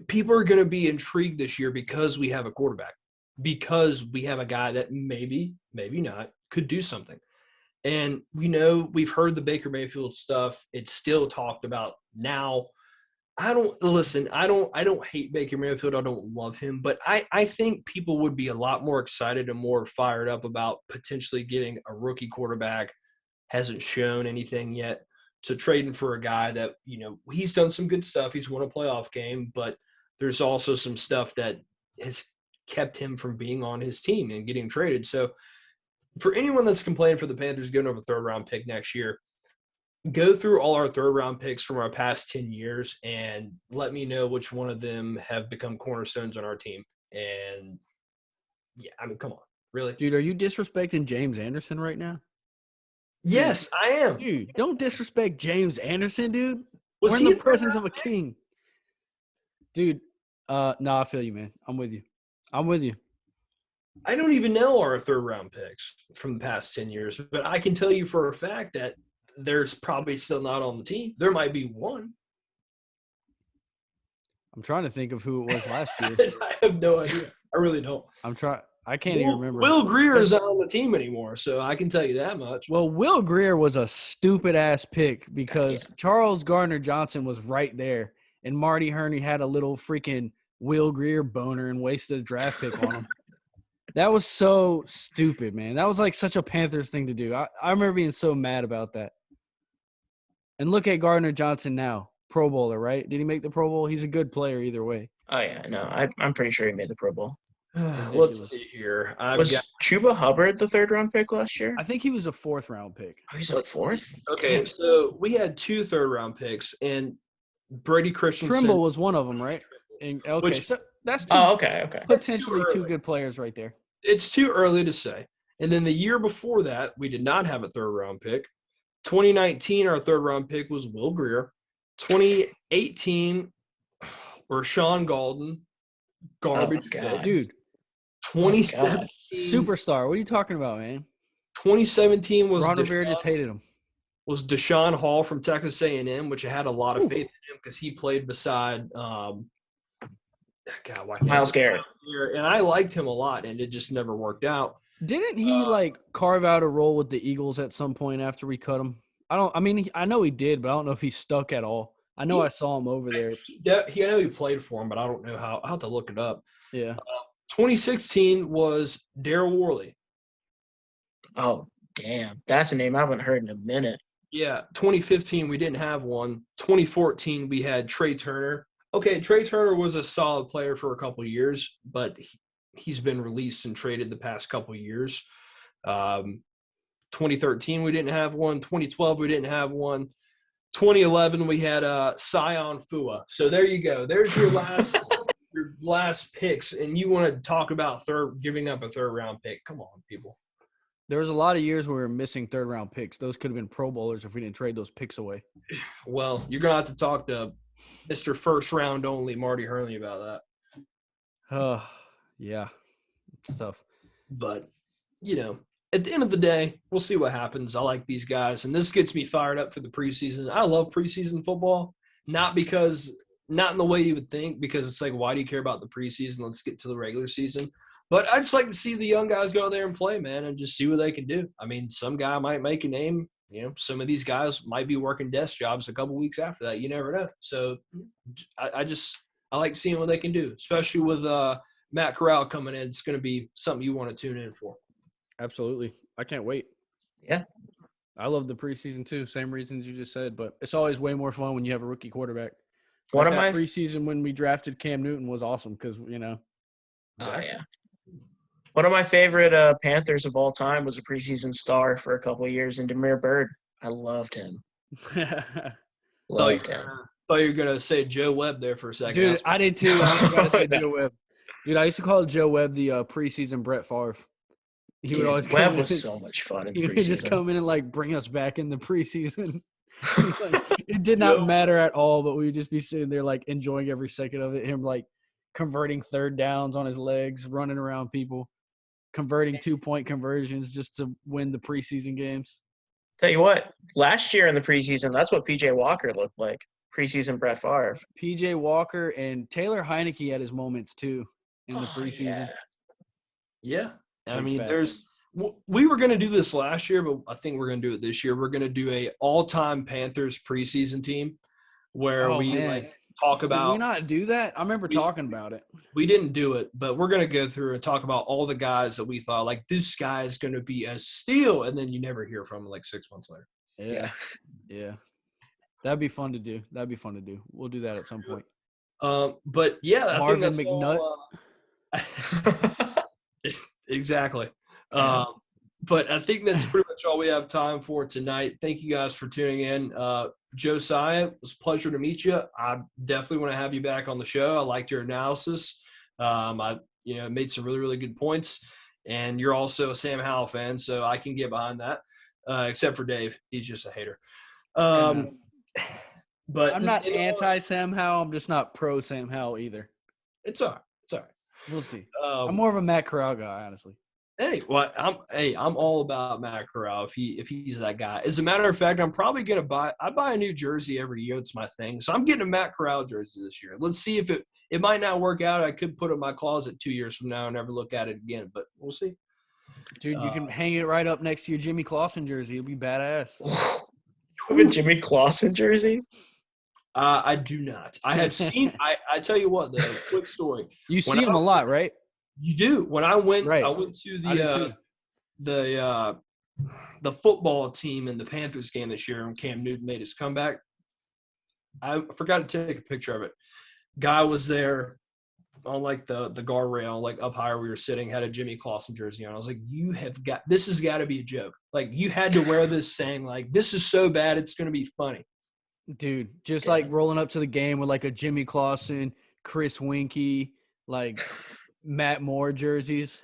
People are going to be intrigued this year because we have a quarterback, because we have a guy that maybe not, could do something. And we've heard the Baker Mayfield stuff. It's still talked about now. I don't hate Baker Mayfield. I don't love him, but I think people would be a lot more excited and more fired up about potentially getting a rookie quarterback, hasn't shown anything yet, to trading for a guy that, he's done some good stuff. He's won a playoff game, but there's also some stuff that has kept him from being on his team and getting traded. So for anyone that's complaining for the Panthers getting over a third-round pick next year, go through all our third-round picks from our past 10 years and let me know which one of them have become cornerstones on our team. And, come on. Really? Dude, are you disrespecting James Anderson right now? Yes, I am. Dude, don't disrespect James Anderson, dude. Was We're he in the presence of a king. Dude, no, I feel you, man. I'm with you. I don't even know our third-round picks from the past 10 years, but I can tell you for a fact that there's probably still not on the team. There might be one. I'm trying to think of who it was last year. I have no idea. I really don't. I can't even remember. Will Greer is not on the team anymore, so I can tell you that much. Well, Will Greer was a stupid-ass pick because Charles Gardner-Johnson was right there, and Marty Herney had a little freaking Will Greer boner and wasted a draft pick on him. That was so stupid, man. That was like such a Panthers thing to do. I remember being so mad about that. And look at Gardner-Johnson now, Pro Bowler, right? Did he make the Pro Bowl? He's a good player either way. Oh, yeah, no, I'm pretty sure he made the Pro Bowl. Let's see here. Was Chuba Hubbard the third-round pick last year? I think he was a fourth-round pick. Oh, he's a fourth? Okay, Damn. So we had 2 third-round picks, and Brady Christensen. Trimble was one of them, right? So that's okay. Potentially 2 good players right there. It's too early to say. And then the year before that, we did not have a third-round pick. 2019, our third-round pick was Will Greer. 2018, Rashawn Golden, garbage. Dude. 2017, superstar. What are you talking about, man? 2017 was Ron Rivera just hated him. Was Deshaun Hall from Texas A&M, which I had a lot of faith in him because he played beside Myles Garrett. And I liked him a lot, and it just never worked out. Didn't he carve out a role with the Eagles at some point after we cut him? I know he did, but I don't know if he stuck at all. I know I saw him over there. I know he played for him, but I don't know how. I'll have to look it up. Yeah. 2016 was Daryl Worley. Oh, damn. That's a name I haven't heard in a minute. Yeah. 2015, we didn't have one. 2014, we had Trey Turner. Okay, Trey Turner was a solid player for a couple of years, but he's been released and traded the past couple of years. 2013, we didn't have one. 2012, we didn't have one. 2011, we had Sion Fua. So there you go. There's your last picks, and you want to talk about giving up a third-round pick. Come on, people. There was a lot of years where we were missing third-round picks. Those could have been Pro Bowlers if we didn't trade those picks away. Well, you're going to have to talk to Mr. First Round Only, Marty Hurley, about that. Yeah. It's tough. But, at the end of the day, we'll see what happens. I like these guys, and this gets me fired up for the preseason. I love preseason football, not in the way you would think, because it's like, why do you care about the preseason? Let's get to the regular season. But I just like to see the young guys go there and play, man, and just see what they can do. I mean, some guy might make a name. Some of these guys might be working desk jobs a couple weeks after that. You never know. So I like seeing what they can do, especially with Matt Corral coming in. It's going to be something you want to tune in for. Absolutely. I can't wait. Yeah. I love the preseason too. Same reasons you just said, but it's always way more fun when you have a rookie quarterback. One of my preseason when we drafted Cam Newton was awesome because, Oh, yeah. One of my favorite Panthers of all time was a preseason star for a couple of years, and Demir Bird. I loved him. Loved him. Thought you were going to say Joe Webb there for a second. Dude, I did too. I forgot to say Joe Webb. Dude, I used to call Joe Webb the preseason Brett Favre. Would Webb was so much fun in the preseason. He would just come in and, bring us back in the preseason. It did not matter at all, but we would just be sitting there, enjoying every second of it. Him, converting third downs on his legs, running around people, converting 2-point conversions just to win the preseason games. Tell you what, last year in the preseason, that's what P.J. Walker looked like, preseason Brett Favre. P.J. Walker and Taylor Heineke had his moments, too, in the preseason. Yeah. I mean, we were going to do this last year, but I think we're going to do it this year. We're going to do a all-time Panthers preseason team where talk about – Did we not do that? I remember talking about it. We didn't do it, but we're going to go through and talk about all the guys that we thought, this guy is going to be a steal, and then you never hear from him 6 months later. Yeah. That'd be fun to do. We'll do that at some point. But, yeah, I Marvin think that's McNutt. Exactly. But I think that's pretty much all we have time for tonight. Thank you guys for tuning in. Josiah, it was a pleasure to meet you. I definitely want to have you back on the show. I liked your analysis. I made some really, really good points. And you're also a Sam Howell fan, so I can get behind that. Except for Dave. He's just a hater. But I'm not anti-Sam Howell. I'm just not pro-Sam Howell either. It's all right. We'll see. I'm more of a Matt Corral guy, honestly. I'm all about Matt Corral if he's that guy. As a matter of fact, I'm probably gonna buy a new jersey every year. It's my thing. So I'm getting a Matt Corral jersey this year. Let's see if it might not work out. I could put it in my closet 2 years from now and never look at it again, but we'll see. Dude, you can hang it right up next to your Jimmy Clausen jersey. It'll be badass. You have a Jimmy Clausen jersey? I do not. I have seen. I tell you what, though. Quick story. You see him a lot, right? You do. When I went to the football team in the Panthers game this year, and Cam Newton made his comeback. I forgot to take a picture of it. Guy was there on the guardrail, up higher we were sitting, had a Jimmy Clausen jersey on. I was like, this has got to be a joke. You had to wear this saying this is so bad it's going to be funny. Dude, just rolling up to the game with a Jimmy Clausen, Chris Winkie, Matt Moore jerseys.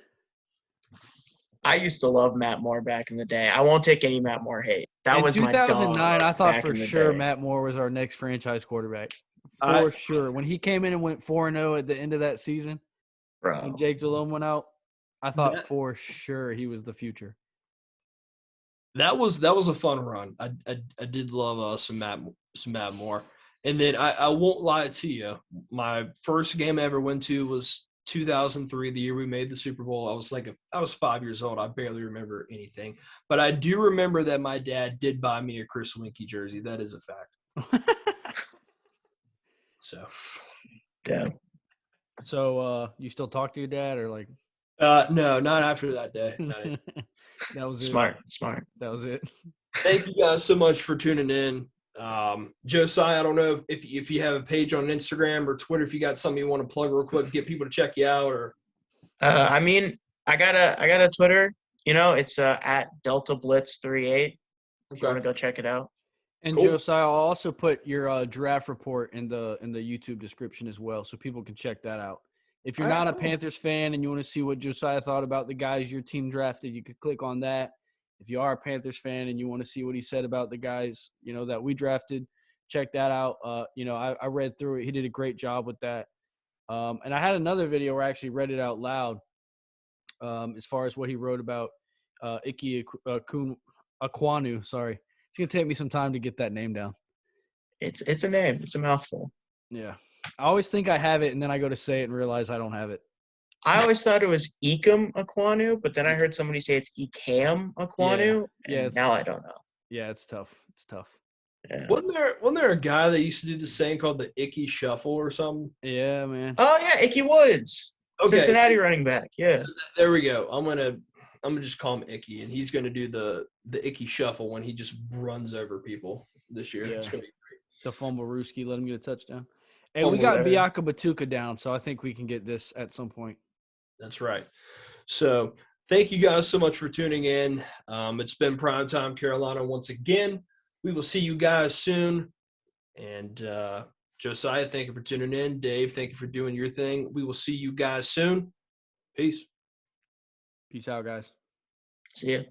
I used to love Matt Moore back in the day. I won't take any Matt Moore hate. That was my dog. 2009, I thought for sure Matt Moore was our next franchise quarterback. For sure. When he came in and went 4-0 at the end of that season, when Jake Delhomme went out, I thought for sure he was the future. That was a fun run. I did love some Matt Moore. And then I won't lie to you. My first game I ever went to was 2003, the year we made the Super Bowl. I was 5 years old. I barely remember anything. But I do remember that my dad did buy me a Chris Winkie jersey. That is a fact. So. Damn. So you still talk to your dad or No, not after that day. That was smart. That was it. Thank you guys so much for tuning in. Josiah, I don't know if you have a page on Instagram or Twitter, if you got something you want to plug real quick, get people to check you out or. I got a Twitter, it's at Delta Blitz 38. If you want to go check it out. And cool. Josiah, I'll also put your draft report in the YouTube description as well, so people can check that out. If you're All right, not a cool. Panthers fan and you want to see what Josiah thought about the guys your team drafted, you could click on that. If you are a Panthers fan and you want to see what he said about the guys, that we drafted, check that out. I read through it. He did a great job with that. And I had another video where I actually read it out loud as far as what he wrote about Iquanu. Sorry. It's going to take me some time to get that name down. It's a name. It's a mouthful. Yeah. I always think I have it, and then I go to say it and realize I don't have it. I always thought it was Iquanu, but then I heard somebody say it's Iquanu, and now I don't know. Yeah, it's tough. It's tough. Yeah. Wasn't there a guy that used to do this thing called the Icky Shuffle or something? Yeah, man. Oh yeah, Icky Woods, Cincinnati running back. Yeah. So there we go. I'm gonna just call him Icky, and he's gonna do the Icky Shuffle when he just runs over people this year. Yeah. It's gonna be great. The fumble Ruski, let him get a touchdown. Hey, Oh, we got sir. Biaka Batuka down, so I think we can get this at some point. That's right. So thank you guys so much for tuning in. It's been Primetime Carolina once again. We will see you guys soon. And Josiah, thank you for tuning in. Dave, thank you for doing your thing. We will see you guys soon. Peace. Peace out, guys. See ya.